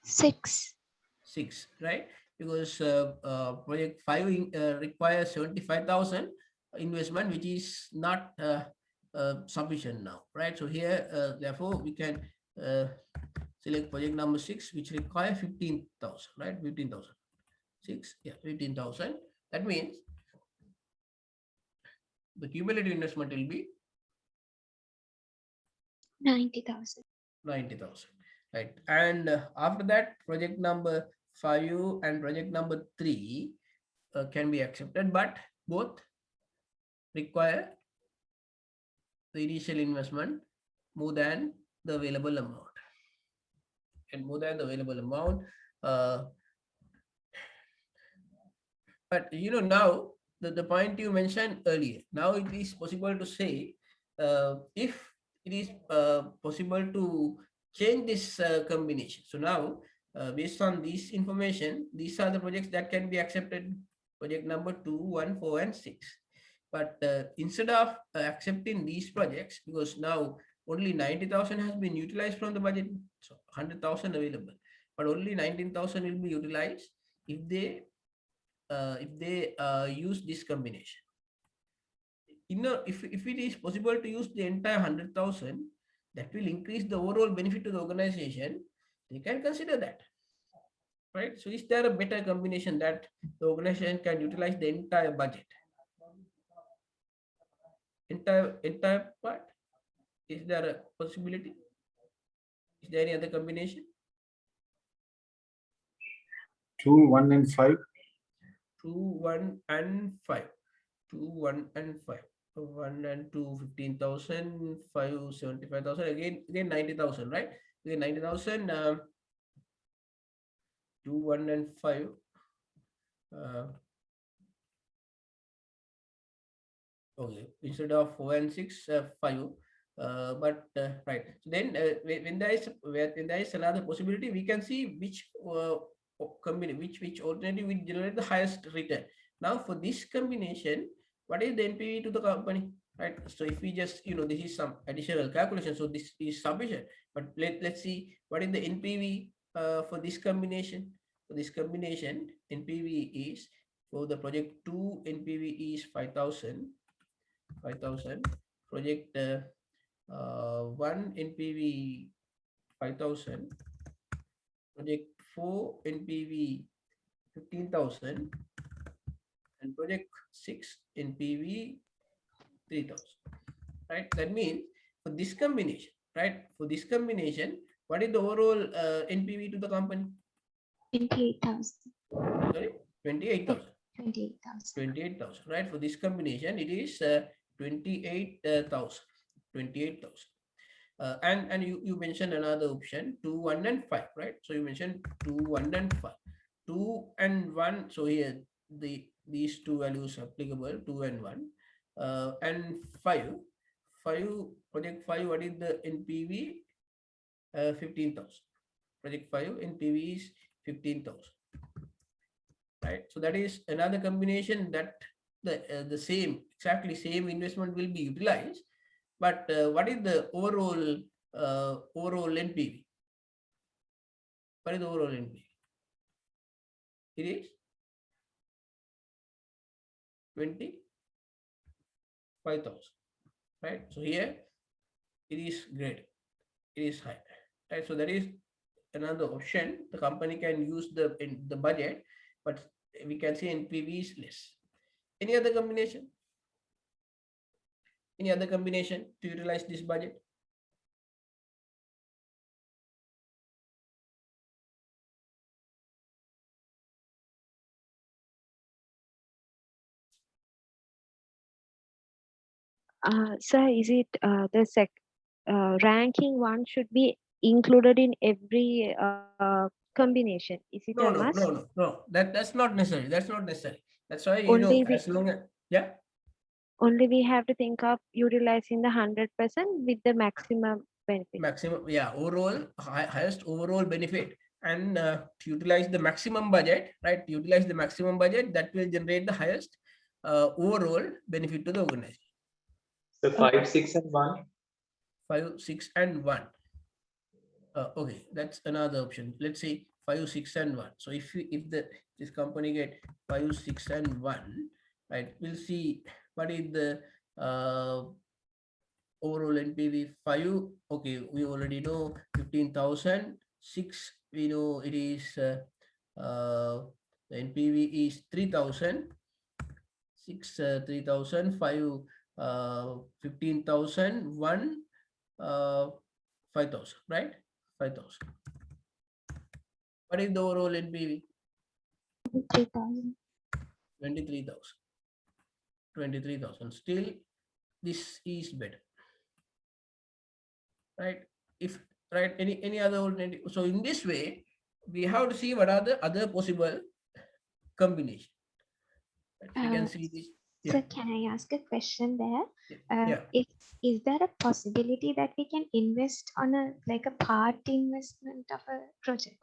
6. 6, right? Because project 5 requires 75,000 investment, which is not sufficient now, right? So here, therefore, we can select project number 6, which require 15,000, right? 15,000. 6, yeah, 15,000. That means the cumulative investment will be 90,000. 90,000, right? And after that, project number 5 and project number 3 can be accepted, but both require the initial investment more than the available amount. And more than the available amount. But you know, now the point you mentioned earlier, now it is possible to say if it is possible to change this combination. So now based on this information, these are the projects that can be accepted: project number 2, 1, 4, and 6. But instead of accepting these projects, because now only 90,000 has been utilized from the budget, so 100,000 available, but only 19,000 will be utilized if they use this combination. You know, if it is possible to use the entire 100,000, that will increase the overall benefit to the organization. They can consider that, right? So is there a better combination that the organization can utilize the entire budget? Entire part? Is there a possibility? Is there any other combination? 2, 1, and 5. 2, 1, and 5. 2, 1, and 5. 1 and 2, 15,000, 5, 75,000, again 90,000, right? Again 90,000, 2, 1, and 5. Okay, instead of 4 and 6, 5. But right. So then when there is another possibility, we can see which which alternative will generate the highest return. Now for this combination, what is the NPV to the company, right? So if we just, this is some additional calculation, so this is sufficient, but let's see what is the NPV for this combination. For this combination, NPV is, for the project 2, NPV is 5,000. Project 1, NPV 5,000. Project 4, NPV 15,000. And project 6, NPV 3,000. Right? That means for this combination, right? For this combination, what is the overall NPV to the company? 28,000. Sorry, 28,000. 28,000. 28,000, right? For this combination, it is 28,000. 28,000. And you mentioned another option, 2, 1, and 5, right? So you mentioned 2, 1, and 5. 2 and 1. So here these two values applicable, 2 and 1. And 5. Project 5, what is the NPV? 15,000. Project 5 NPV is 15,000. Right. So that is another combination that the same, exactly same investment will be utilized. But what is the overall NPV? What is the overall NPV? It is 25,000. Right. So here it is great. It is high. Right. So that is another option. The company can use the budget, but we can see NPV is less. Any other combination? Any other combination to utilize this budget? Sir, is it ranking one should be included in every combination? Is it a must? No. That's not necessary. That's not necessary. That's why, Only as long as, yeah. Only we have to think of utilizing the 100% with the maximum benefit. Maximum, yeah, overall, highest overall benefit, and to utilize the maximum budget, right? To utilize the maximum budget, that will generate the highest overall benefit to the organization. So 5, 6, and 1. 5, 6, and 1. Okay, that's another option. Let's say 5, 6, and 1. So if this company get 5, 6, and 1, right? We'll see what is the overall NPV. 5. Okay, we already know 15,000. 6, we know it is the NPV is 3,000. 6, 3,000. 5, 15,000. 1, 5,000, right? 5,000. What is the overall NPV? 3,000. 23,000. 23,000. Still, this is better, right? If right, any other alternative. So in this way, we have to see what are the other possible combination. You can see this. So can I ask a question there? Yeah. Is there a possibility that we can invest on a part investment of a project?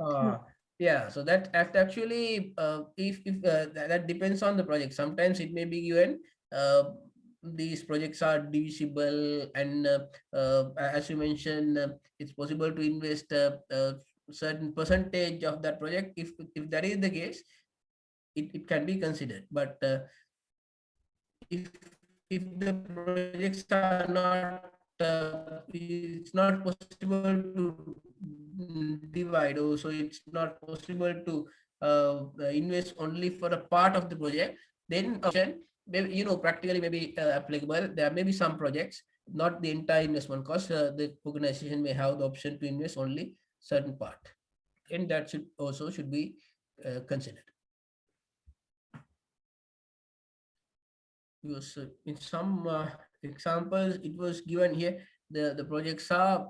Yeah, so that actually, if that depends on the project. Sometimes it may be given. These projects are divisible, and as you mentioned, it's possible to invest a certain percentage of that project. If that is the case, it can be considered. But if the projects are not, it's not possible to divide, or so it's not possible to invest only for a part of the project, then option, maybe, practically maybe applicable. There may be some projects, not the entire investment cost. The organization may have the option to invest only certain part, and that should be considered. Because in some examples it was given here, the projects are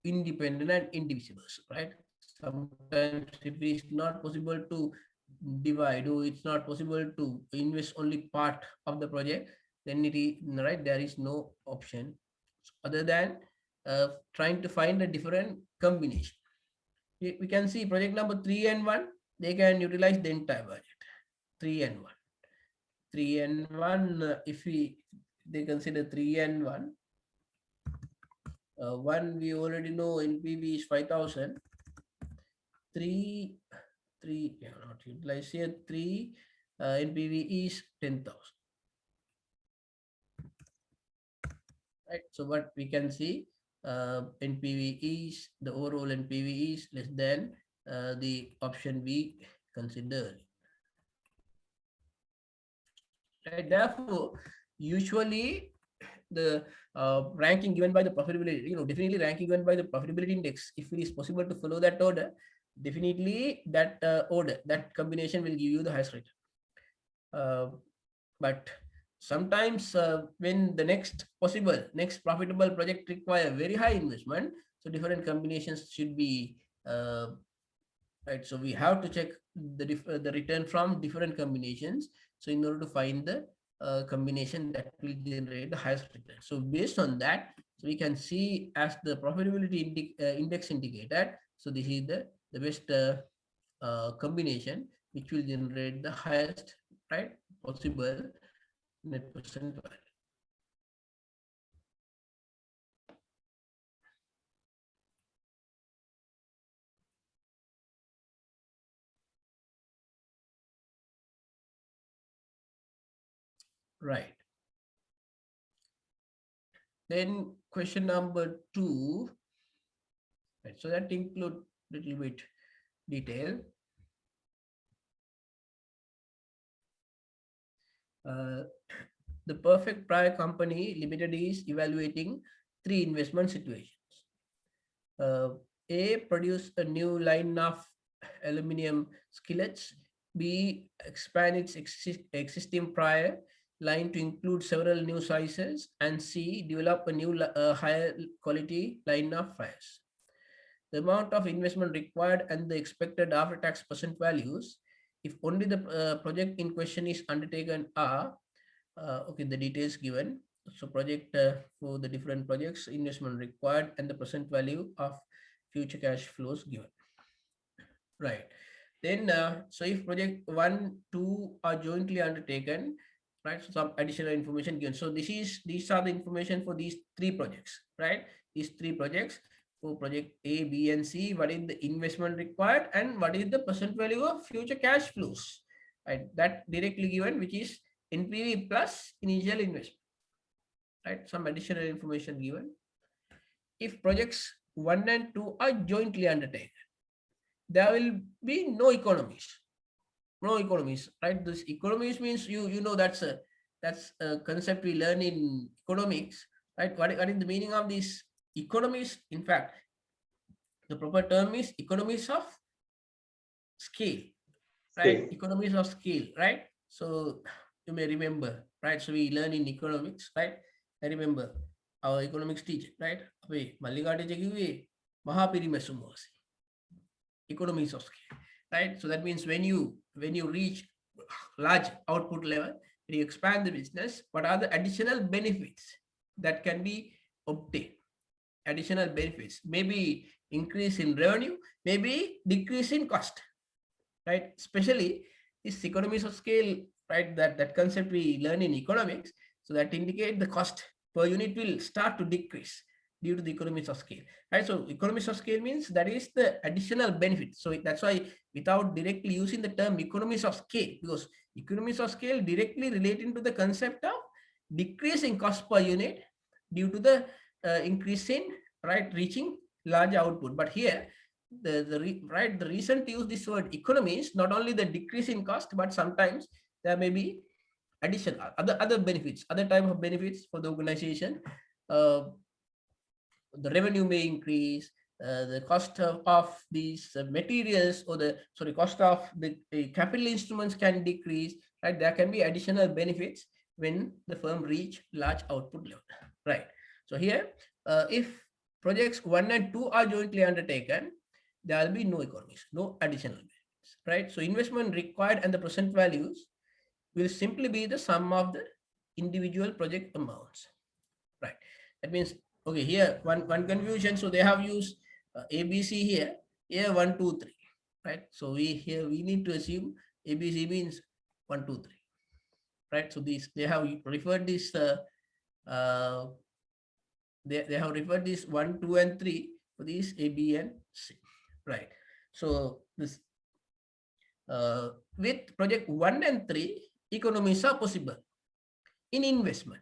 independent and indivisible, right? Sometimes if it is not possible to divide, or it's not possible to invest only part of the project, then it is right, there is no option other than trying to find a different combination. We can see project number 3 and 1, they can utilize the entire budget. 3 and 1. 3 and 1, if they consider 3 and 1, 1 we already know NPV is 5,000. 3, not utilized here. 3 NPV is 10,000. Right. So what we can see, NPV is, the overall NPV is less than the option we considered. Right. Therefore, usually the ranking given by the profitability, definitely ranking given by the profitability index, if it is possible to follow that order, definitely that order, that combination will give you the highest rate. But sometimes when the next profitable project require very high investment, so different combinations should be right. So we have to check the return from different combinations. So in order to find the combination that will generate the highest return. So based on that, So we can see as the profitability index indicated. So this is the best combination which will generate the highest, right, possible net present value. Right. Then question number 2. Right, so that include little bit detail. The Perfect Prior Company Limited is evaluating 3 investment situations. A, produce a new line of aluminum skillets. B, expand its existing prior line to include several new sizes. And C, develop a new higher quality line of fryers. The amount of investment required and the expected after-tax percent values, if only the project in question is undertaken, are okay, the details given. So project for the different projects, investment required and the present value of future cash flows given. Right. Then, so if project 1, 2 are jointly undertaken, right? So some additional information given. So these are the information for these 3 projects, right? These 3 projects. For project A, B, and C, what is the investment required and what is the present value of future cash flows, right? That directly given, which is NPV plus initial investment, right? Some additional information given. If projects 1 and 2 are jointly undertaken, there will be no economies. No economies, right? This economies means you know that's a concept we learn in economics, right? What is the meaning of these economies? In fact, the proper term is economies of scale, right? Scale. Economies of scale, right? So you may remember, right? So we learn in economics, right? I remember our economics teacher, right? Economies of scale, right? So that means when you reach large output level, when you expand the business, what are the additional benefits that can be obtained? Additional benefits, maybe increase in revenue, maybe decrease in cost, right? Especially this economies of scale, right? That concept we learn in economics. So that indicate the cost per unit will start to decrease due to the economies of scale, right? So economies of scale means that is the additional benefit. So that's why without directly using the term economies of scale, because economies of scale directly relating to the concept of decrease in cost per unit due to the increase in, right, reaching large output. But here the reason to use this word economies, not only the decrease in cost, but sometimes there may be additional other benefits, other type of benefits for the organization. The revenue may increase, the cost of these materials, or cost of the capital instruments can decrease, right? There can be additional benefits when the firm reach large output level, right? So here, if projects 1 and 2 are jointly undertaken, there will be no economies, no additional benefits, right? So investment required and the present values will simply be the sum of the individual project amounts, right? That means, okay, here one confusion. So they have used ABC here 1, 2, 3, right? So we need to assume ABC means 1, 2, 3, right? So they have referred this they have referred this 1, 2, and 3 for these A, B, and C, right? So this with project 1 and 3, economies are possible in investment,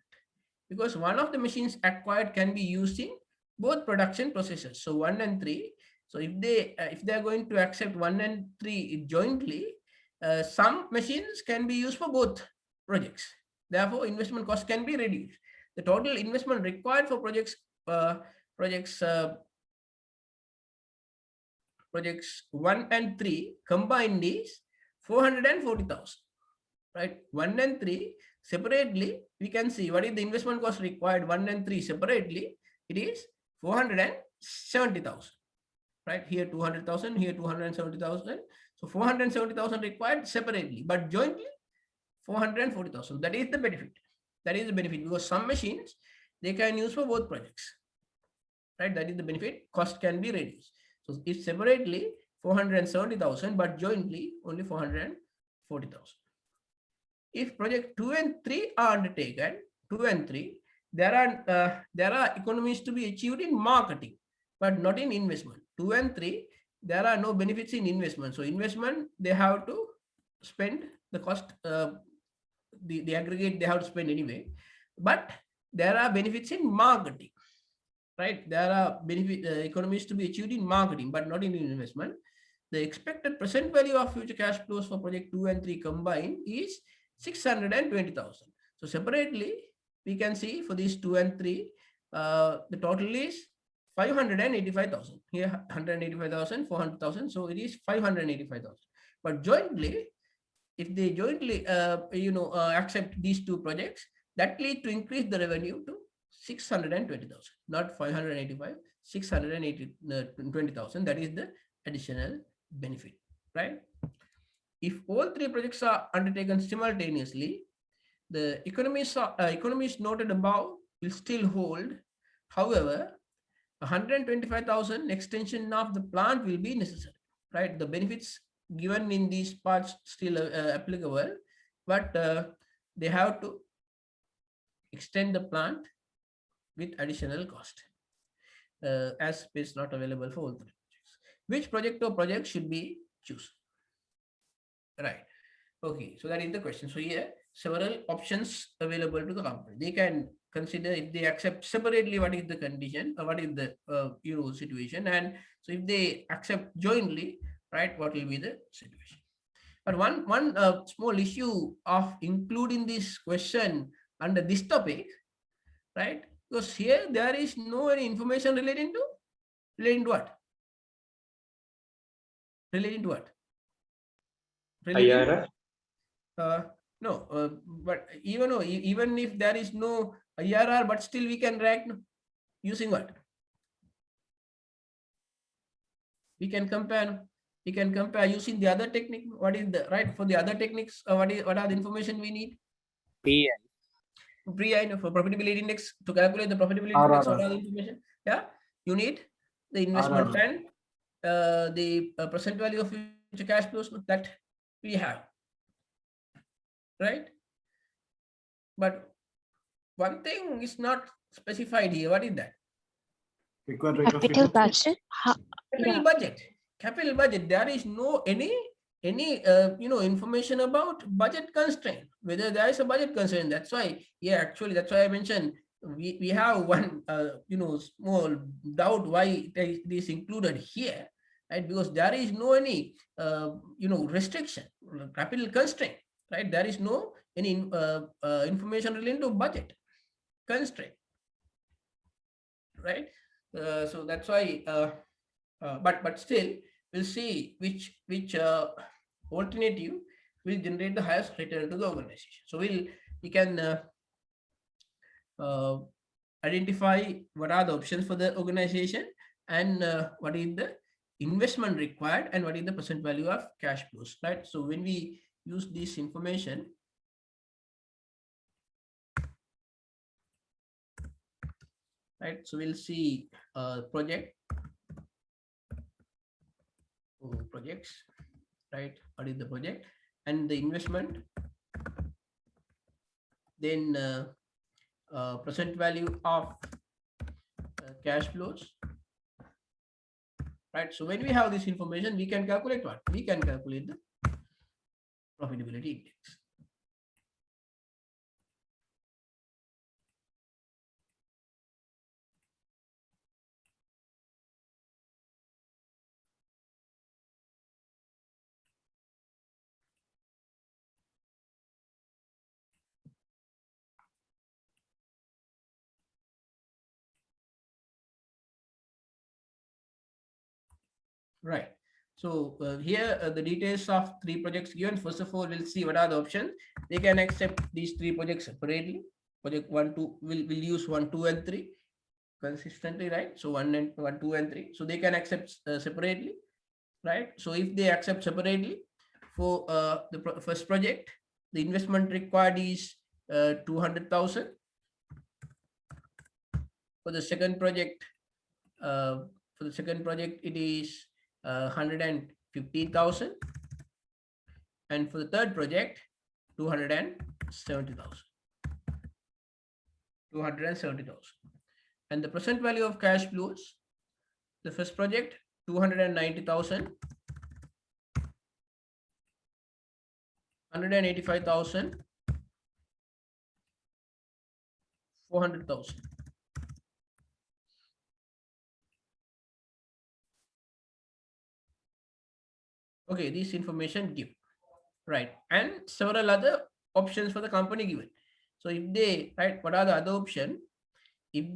because one of the machines acquired can be used in both production processes. So 1 and 3. So if they are going to accept 1 and 3 jointly, some machines can be used for both projects. Therefore, investment cost can be reduced. The total investment required for projects 1 and 3 combined is 440,000, right? 1 and 3 separately, we can see what is the investment cost required. 1 and 3 separately, it is 470,000, right? Here 200,000, here 270,000. So 470,000 required separately, but jointly 440,000. That is the benefit. That is the benefit, because some machines they can use for both projects, right? That is the benefit. Cost can be reduced. So if separately 470,000, but jointly only 440,000. If project 2 and 3 are undertaken, 2 and 3, there are economies to be achieved in marketing, but not in investment. 2 and 3, there are no benefits in investment. So investment, they have to spend the cost, the aggregate they have to spend anyway, but there are benefits in marketing, right? There are benefit economies to be achieved in marketing, but not in investment. The expected present value of future cash flows for project 2 and 3 combined is 620,000. So separately, we can see for these 2 and 3, the total is 585,000. Here 185,000, 400,000. So it is 585,000. But jointly, if they jointly accept these two projects, that lead to increase the revenue to 620,000, not 585, 620,000. That is the additional benefit, right? If all three projects are undertaken simultaneously, the economies noted above will still hold. However, 125,000 extension of the plant will be necessary, right? The benefits given in these parts still applicable, but they have to extend the plant with additional cost as space not available for all three projects. Which project or project should be chosen? Right. Okay, so that is the question. So here several options available to the company. They can consider if they accept separately what is the condition or what is the situation, and so if they accept jointly, right, what will be the situation. But one small issue of including this question under this topic, right? Because here there is no any information relating to what? Relating to what? IRR? No, but even if there is no IRR, but still we can rank using what? We can compare using the other technique. What is the right for the other techniques? What are the information we need? PI for profitability index, to calculate the profitability index. What are the information? Yeah, you need the investment trend, the present value of future cash flows that we have, right? But one thing is not specified here. What is that? Required rate of Capital return. budget. Capital budget. There is no any information about budget constraint, whether there is a budget constraint. That's why, yeah, actually that's why I mentioned we have one small doubt why it is included here, right? Because there is no any restriction, capital constraint, right? There is no any information related to budget constraint, right? So that's why but still we'll see which alternative will generate the highest return to the organization. So we can identify what are the options for the organization and what is the investment required and what is the present value of cash flows, right? So when we use this information, right, so we'll see projects, right? What is the project and the investment, then present value of cash flows, right? So when we have this information, we can calculate what? We can calculate the profitability index. Right. So here the details of three projects given. First of all, we'll see what are the options. They can accept these three projects separately. Project 1, 2 will use 1, 2, and 3 consistently, right? So 1, 2, and 3. So they can accept separately, right? So if they accept separately for the first project, the investment required is 200,000. For the second project, For the second project, it is 115,000. And for the third project, 270,000. 270,000. And the present value of cash flows, the first project, 290,000. 185,000. 400,000. Okay, this information given, right? And several other options for the company given. So if they, right, what are the other option? If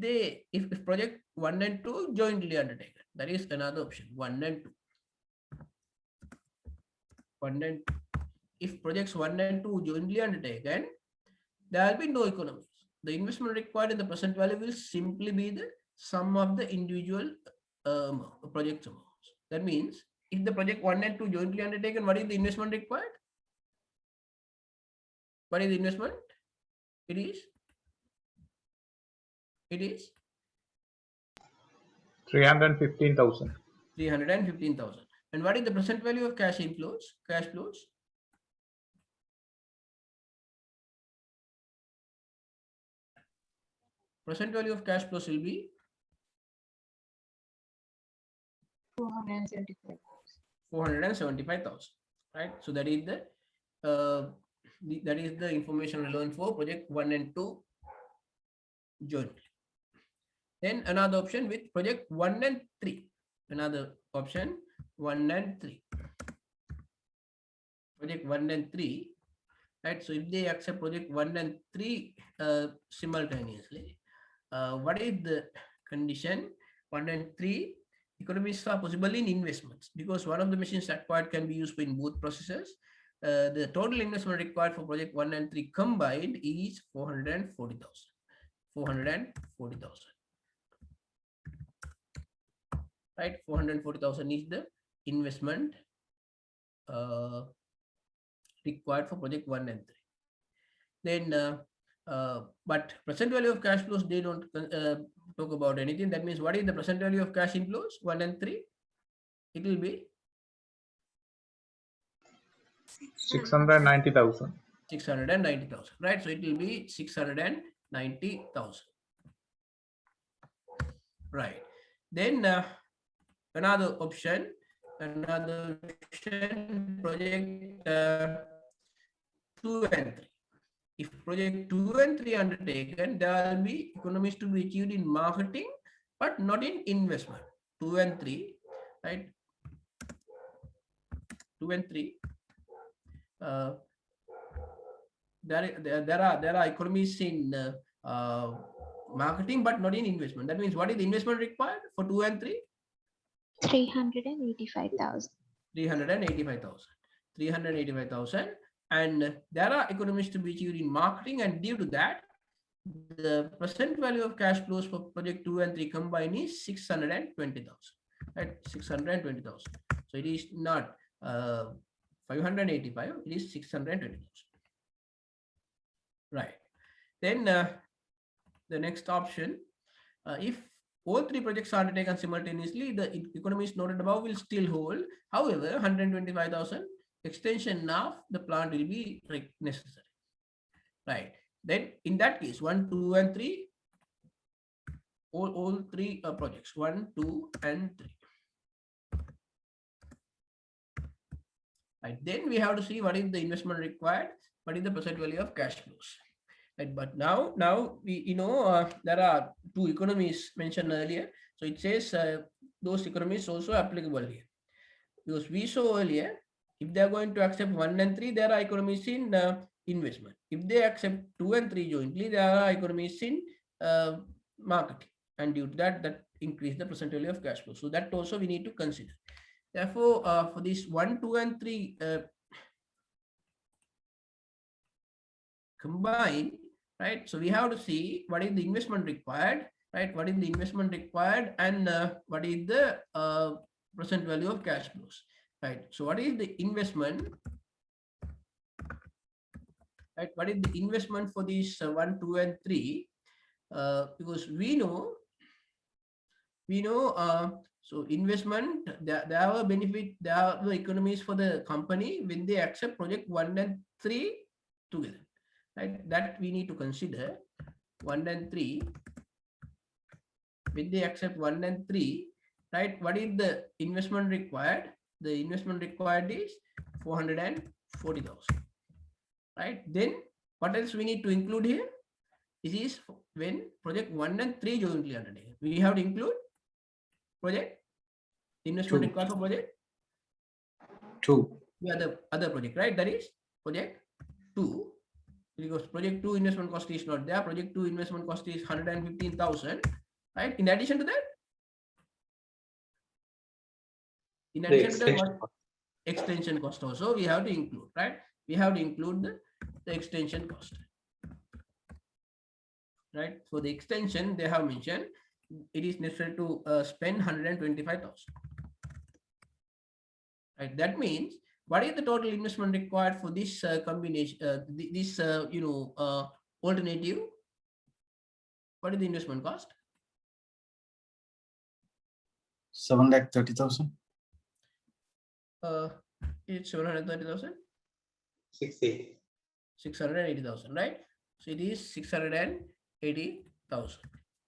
project 1 and 2 jointly undertaken, that is another option, 1 and 2. 1 and 2. If projects 1 and 2 jointly undertaken, there will be no economies. The investment required in the present value will simply be the sum of the individual project amounts. That means if the project 1 and 2 jointly undertaken, what is the investment required? What is the investment? It is 315,000. 315,000. And what is the present value of cash inflows? Cash flows? Present value of cash flows will be 475,000, right? So that is the information relevant for project 1 and 2 jointly. Then another option with project 1 and 3. Another option 1 and 3. Project 1 and 3, right? So if they accept project 1 and 3 simultaneously, what is the condition? 1 and 3 economies are possible in investments because one of the machines acquired can be used in both processes. The total investment required for project 1 and 3 combined is 440,000. 440,000. Right, 440,000 is the investment required for project 1 and 3. Then, but present value of cash flows, they don't talk about anything. That means what is the present value of cash inflows 1 and 3? It will be 690,000. 690,000, right? So it will be 690,000, right? Then another option, project 2 and 3. If project 2 and 3 undertaken, there will be economies to be achieved in marketing, but not in investment. 2 and 3, right? 2 and 3. There are economies in marketing, but not in investment. That means what is the investment required for 2 and 3? 385,000. 385,000. 385,000. And there are economies to be achieved in marketing, and due to that, the present value of cash flows for project 2 and 3 combined is 620,000. Right, 620,000. So it is not 585, it is 620,000. Right. Then the next option, if all 3 projects are undertaken simultaneously, the economies noted above will still hold. However, 125,000 extension of the plant will be necessary. Right. Then in that case, 1, 2, and 3, all 3 projects, 1, 2, and 3. Right. Then we have to see what is the investment required, what is the present value of cash flows. Right. But now we there are 2 economies mentioned earlier. So it says those economies also applicable here, because we saw earlier if they are going to accept 1 and 3, there are economies in investment. If they accept 2 and 3 jointly, there are economies in marketing, and due to that increase the present value of cash flow. So that also we need to consider. Therefore, for this 1, 2, and 3 combined, right? So we have to see what is the investment required, right? What is the investment required, and what is the present value of cash flows, right? So what is the investment, right? What is the investment for these 1, 2, and 3? Because we know we know, so investment, there are benefit, there are the economies for the company when they accept project 1 and 3 together, right? That we need to consider 1 and 3. When they accept 1 and 3, right? What is the investment required? The investment required is 440,000, right? Then what else we need to include here? This is when project 1 and 3 jointly undertaken. We have to include project investment Two. required for project 2. the other project, right? That is project 2, because project 2 investment cost is not there. Project 2 investment cost is 115,000, right? In addition to that, in The addition to that, extension what extension cost also we have to include, right? We have to include the extension cost, right? For the extension, they have mentioned it is necessary to spend 125,000. Right? That means what is the total investment required for this combination? This alternative. What is the investment cost? 730,000. It's 730,000. 680. 680,000, right? So it is 680,000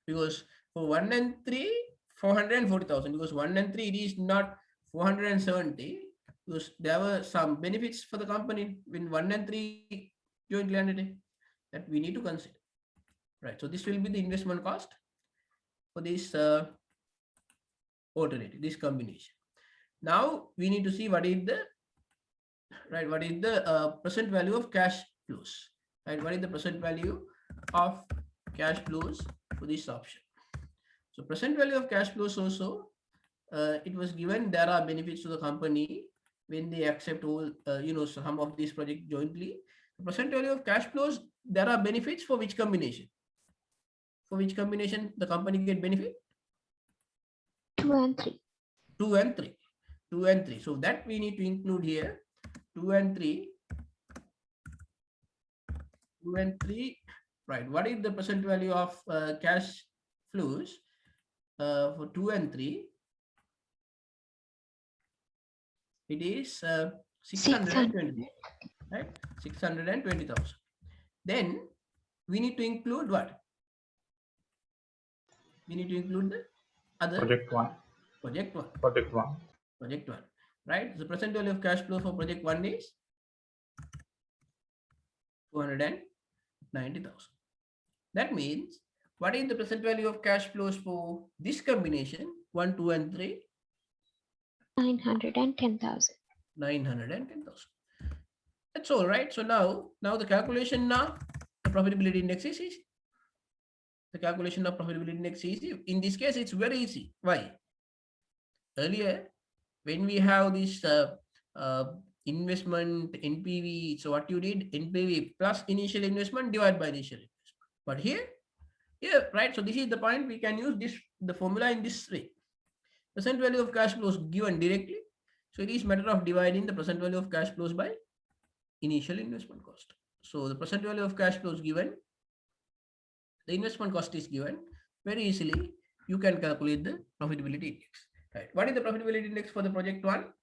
because for 1 and 3, 440,000, because 1 and 3 it is not 470, because there were some benefits for the company when 1 and 3 jointly undertaken that we need to consider, right? So this will be the investment cost for this alternative, this combination. Now we need to see what is the present value of cash flows, right? What is the present value of cash flows for this option? So present value of cash flows also, it was given there are benefits to the company when they accept all some of these projects jointly. The present value of cash flows, there are benefits for which combination? For which combination the company get benefit? 2 and 3. 2 and 3. 2 and 3. So that we need to include here. 2 and 3. 2 and 3. Right. What is the present value of cash flows for 2 and 3? It is 620, right? 620,000. Then we need to include what? We need to include the other Project 1. project 1. Project 1. Project 1, right? The present value of cash flow for project 1 is 290,000. That means what is the present value of cash flows for this combination 1, 2, and 3? 910,000. 910,000. That's all right. So now the calculation the profitability index is easy. The calculation of profitability index is easy. In this case, it's very easy. Why? Earlier, when we have this investment NPV, so what you did, NPV plus initial investment divided by initial investment. But here, right? So this is the point we can use the formula in this way. Present value of cash flows given directly. So it is matter of dividing the present value of cash flows by initial investment cost. So the present value of cash flows given, the investment cost is given. Very easily, you can calculate the profitability index. Right. What is the profitability index for the project 1?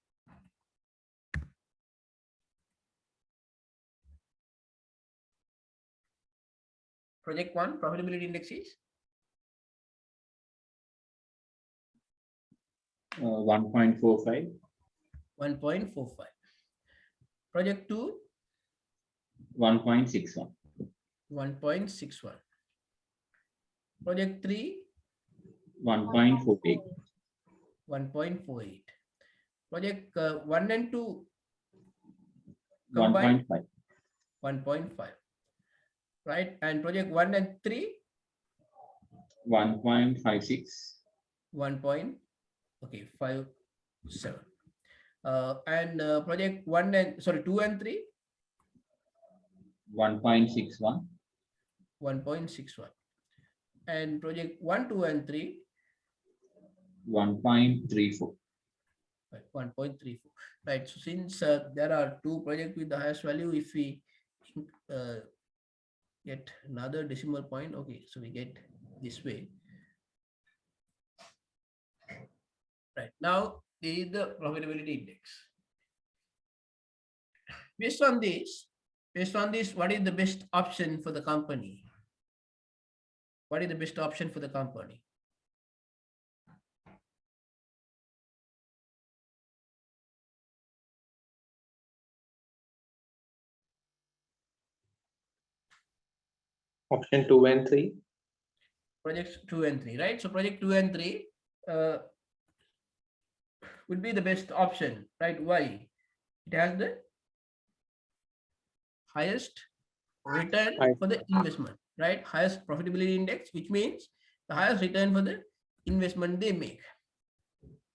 Project 1 profitability index is 1.45. 1.45. Project 2 1.61. 1.61. Project 3 1.48. 1.48. Project 1 and 2 1.5. 1.5. Right, and project 1 and 3 1.56. 1.57. And project 2 and 3 1.61. 1.61. And project 1, 2, and 3 1.34. 1.34. Right. So since there are two projects with the highest value, if we get another decimal point, okay, so we get this way. Right now, this is the profitability index. Based on this, what is the best option for the company? What is the best option for the company? Option 2 and 3. Projects 2 and 3, right? So project 2 and 3 would be the best option, right? Why? It has the highest return Right. for the investment, right? Highest profitability index, which means the highest return for the investment they make,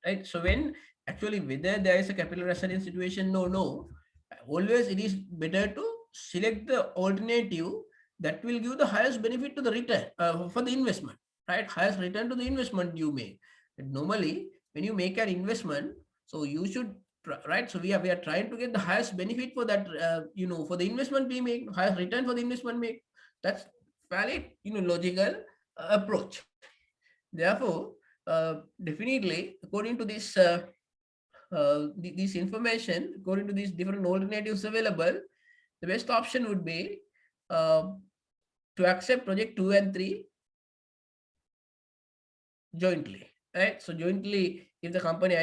right? So when actually whether there is a capital rationing situation, no, always it is better to select the alternative that will give the highest benefit to the return for the investment, right? Highest return to the investment you make. And normally, when you make an investment, so you should right. So we are trying to get the highest benefit for that, for the investment we make, highest return for the investment make. That's valid, logical approach. Therefore, definitely according to this this information, according to these different alternatives available, the best option would be to accept project 2 and 3 jointly, right? So jointly, if the company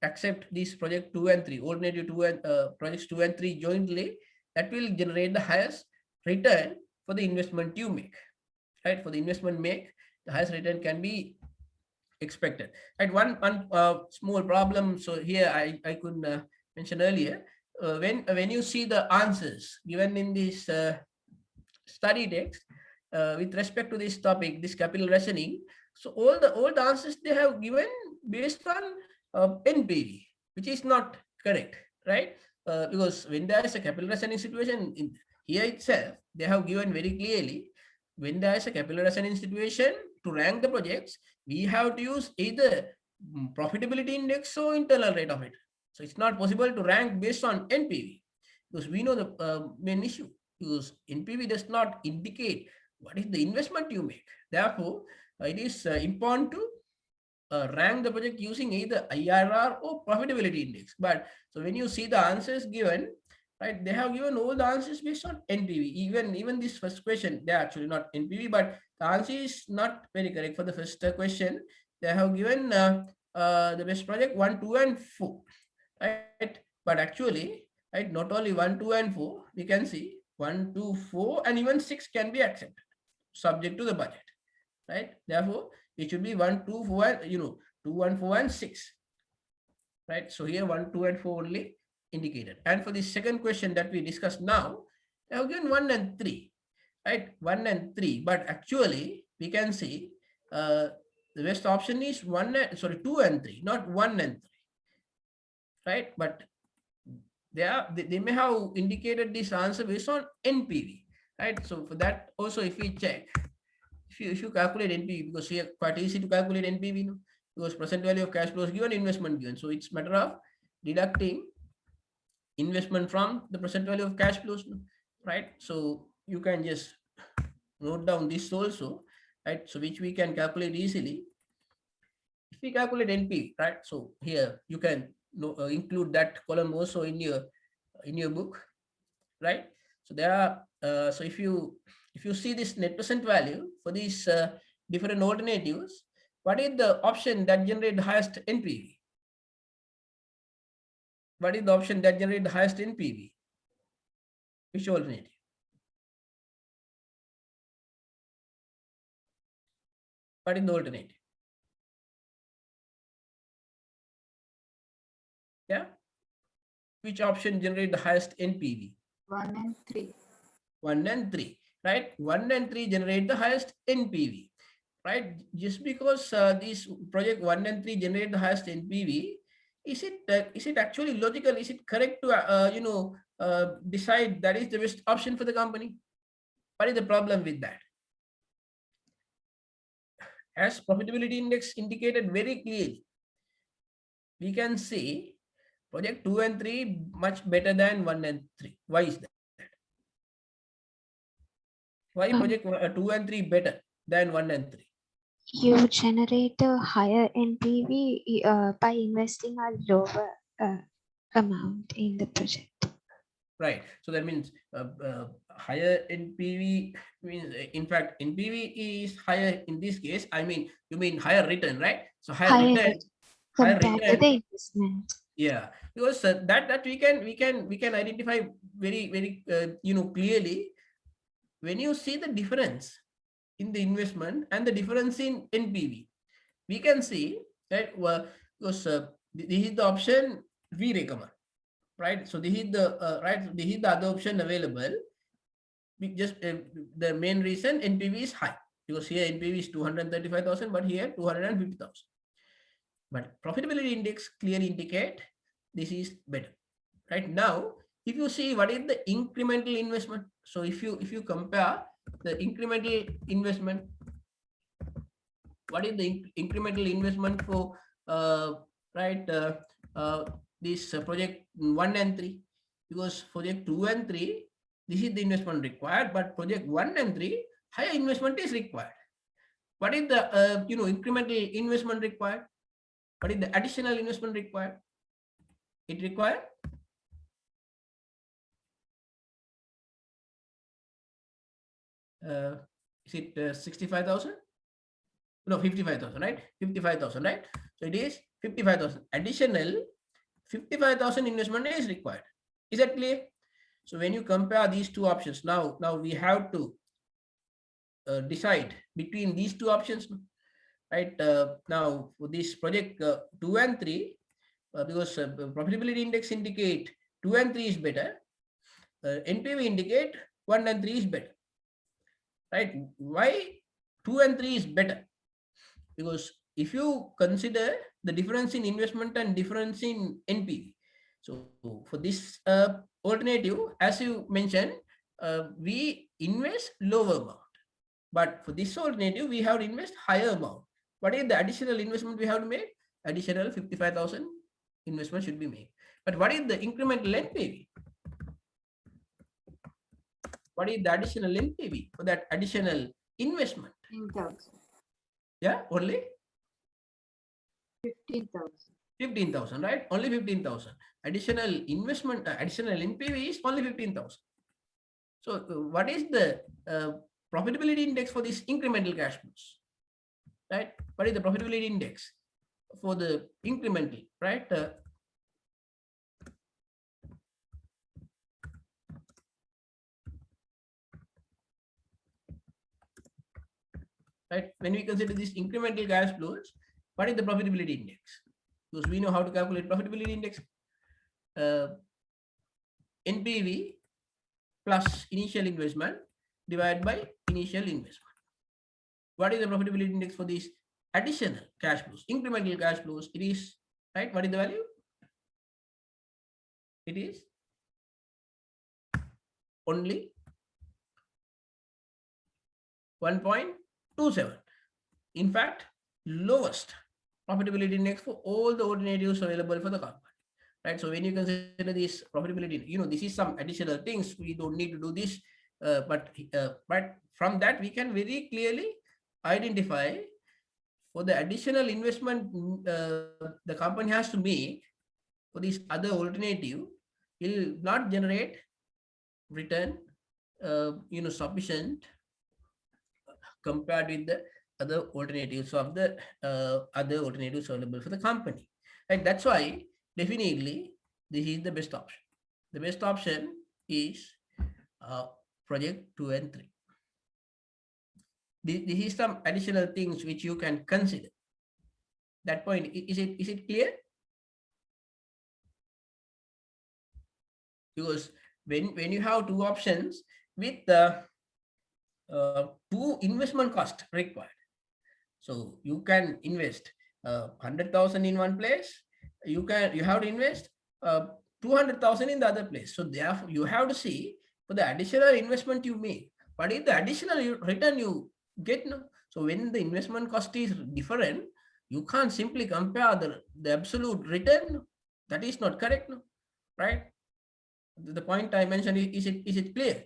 accept this project 2 and 3, alternative 2 and projects 2 and 3 jointly, that will generate the highest return for the investment you make, right? For the investment make, the highest return can be expected. Right, one small problem. So here I could mention earlier, when you see the answers given in this study text with respect to this topic, this capital rationing, so all the answers they have given based on NPV, which is not correct, right? Because when there is a capital rationing situation in here itself, they have given very clearly, when there is a capital rationing situation, to rank the projects, we have to use either profitability index or internal rate of return. So it's not possible to rank based on NPV, because we know the main issue, because NPV does not indicate what is the investment you make. Therefore, it is important to rank the project using either IRR or profitability index. But so when you see the answers given, right, they have given all the answers based on NPV. Even this first question, they're actually not NPV, but the answer is not very correct for the first question. They have given the best project 1, 2, and 4, right? But actually, right, not only 1, 2, and 4, we can see 1, 2, 4, and even 6 can be accepted, subject to the budget, right? Therefore, it should be 1, 2, 4, and 2, 1, 4, and 6, right? So here 1, 2, and 4 only indicated. And for the second question that we discussed now, they have given 1 and 3, right? 1 and 3, but actually we can see the best option is 2 and 3, not 1 and 3, right? But they may have indicated this answer based on NPV, right? So for that also, if we check, if you calculate NPV, because here quite easy to calculate NPV, no? Because present value of cash flows given, investment given, so it's matter of deducting investment from the present value of cash flows, right? So you can just note down this also, right? So which we can calculate easily if we calculate NPV, right? So here you can include that column also in your book, right? So there are so if you see this net present value for these different alternatives, what is the option that generate the highest NPV? What is the option that generate the highest NPV? Which alternative? What is the alternative? Yeah. Which option generate the highest NPV? 1 and 3. 1 and 3, right? 1 and 3 generate the highest NPV, right? Just because this project 1 and 3 generate the highest NPV, is it actually logical? Is it correct to decide that is the best option for the company? What is the problem with that? As profitability index indicated very clearly, we can see project 2 and 3 much better than 1 and 3. Why is that? Why project 2 and 3 better than 1 and 3? You generate a higher NPV by investing a lower amount in the project. Right. So that means higher NPV means, in fact, NPV is higher in this case. I mean, you mean higher return, right? So higher Higher return, rate compared to the investment. yeah, because that we can identify very clearly when you see the difference in the investment and the difference in NPV. We can see that because this is the option we recommend, right? So this is the this is the other option available. We just the main reason NPV is high, because here NPV is 235,000, but here 250,000. But profitability index clearly indicate this is better. Right now, if you see what is the incremental investment, so if you compare the incremental investment, what is the incremental investment for this project 1 and 3, because project 2 and 3, this is the investment required, but project 1 and 3, higher investment is required. What is the incremental investment required? What is the additional investment required? It required is it 65,000? No, 55,000, right? 55,000, right? So it is 55,000. Additional 55,000 investment is required. Is that clear? So when you compare these two options, now we have to decide between these two options, right? Now for this project 2 and 3, because profitability index indicate 2 and 3 is better, NPV indicate 1 and 3 is better, right? Why 2 and 3 is better? Because if you consider the difference in investment and difference in NPV, so for this alternative, as you mentioned, we invest lower amount, but for this alternative, we have to invest higher amount. What is the additional investment we have to make? Additional 55,000 investment should be made. But what is the incremental NPV? What is the additional NPV for that additional investment? 15,000. Yeah, only 15,000. 15,000, right? Only 15,000. Additional investment, additional NPV is only 15,000. So what is the profitability index for this incremental cash flows, right? What is the profitability index for the incremental, right? Right? When we consider these incremental cash flows, what is the profitability index? Because we know how to calculate profitability index. NPV plus initial investment divided by initial investment. What is the profitability index for these additional cash flows, incremental cash flows? It is, right? What is the value? It is only 1.27. In fact, lowest profitability index for all the alternatives available for the company. Right. So when you consider this profitability, this is some additional things. We don't need to do this, but from that we can very clearly identify for the additional investment the company has to make for this other alternative will not generate return, sufficient compared with the other alternatives of the other alternatives available for the company. And that's why definitely this is the best option. The best option is project 2 and 3. This is some additional things which you can consider. That point, is it clear? Because when you have two options with the two investment cost required, so you can invest 100,000 in one place. You have to invest 200,000 in the other place. So therefore, you have to see for the additional investment you make, what is the additional return you get. No? So when the investment cost is different, you can't simply compare the absolute return. That is not correct, no? Right? The point I mentioned, is it clear?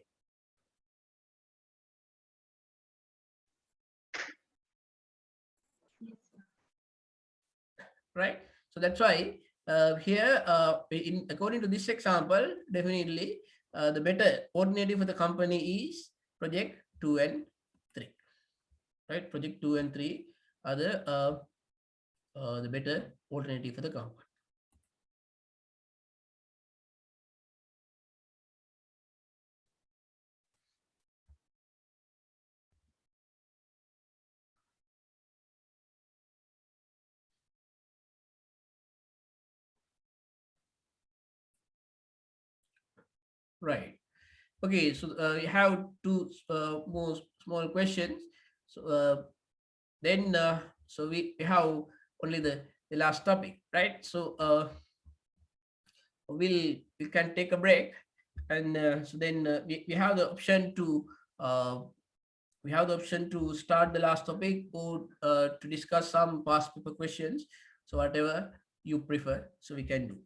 right? So that's why here, according to this example, definitely the better alternative for the company is project 2 and 3, right? Project 2 and 3 are the better alternative for the company. Right. Okay, so we have two more small questions. So then so we have only the last topic, right? So we can take a break, and so then we have the option to start the last topic, or to discuss some past paper questions. So whatever you prefer, so we can do,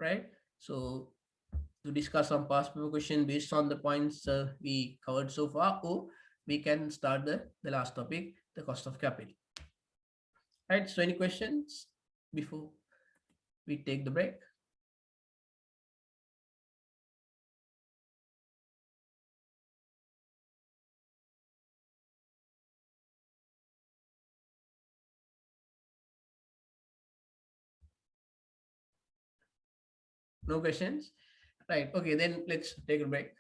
right? So to discuss some past paper question based on the points we covered so far, or we can start the last topic, the cost of capital. Right, so any questions before we take the break? No questions? Right, okay, then let's take a break.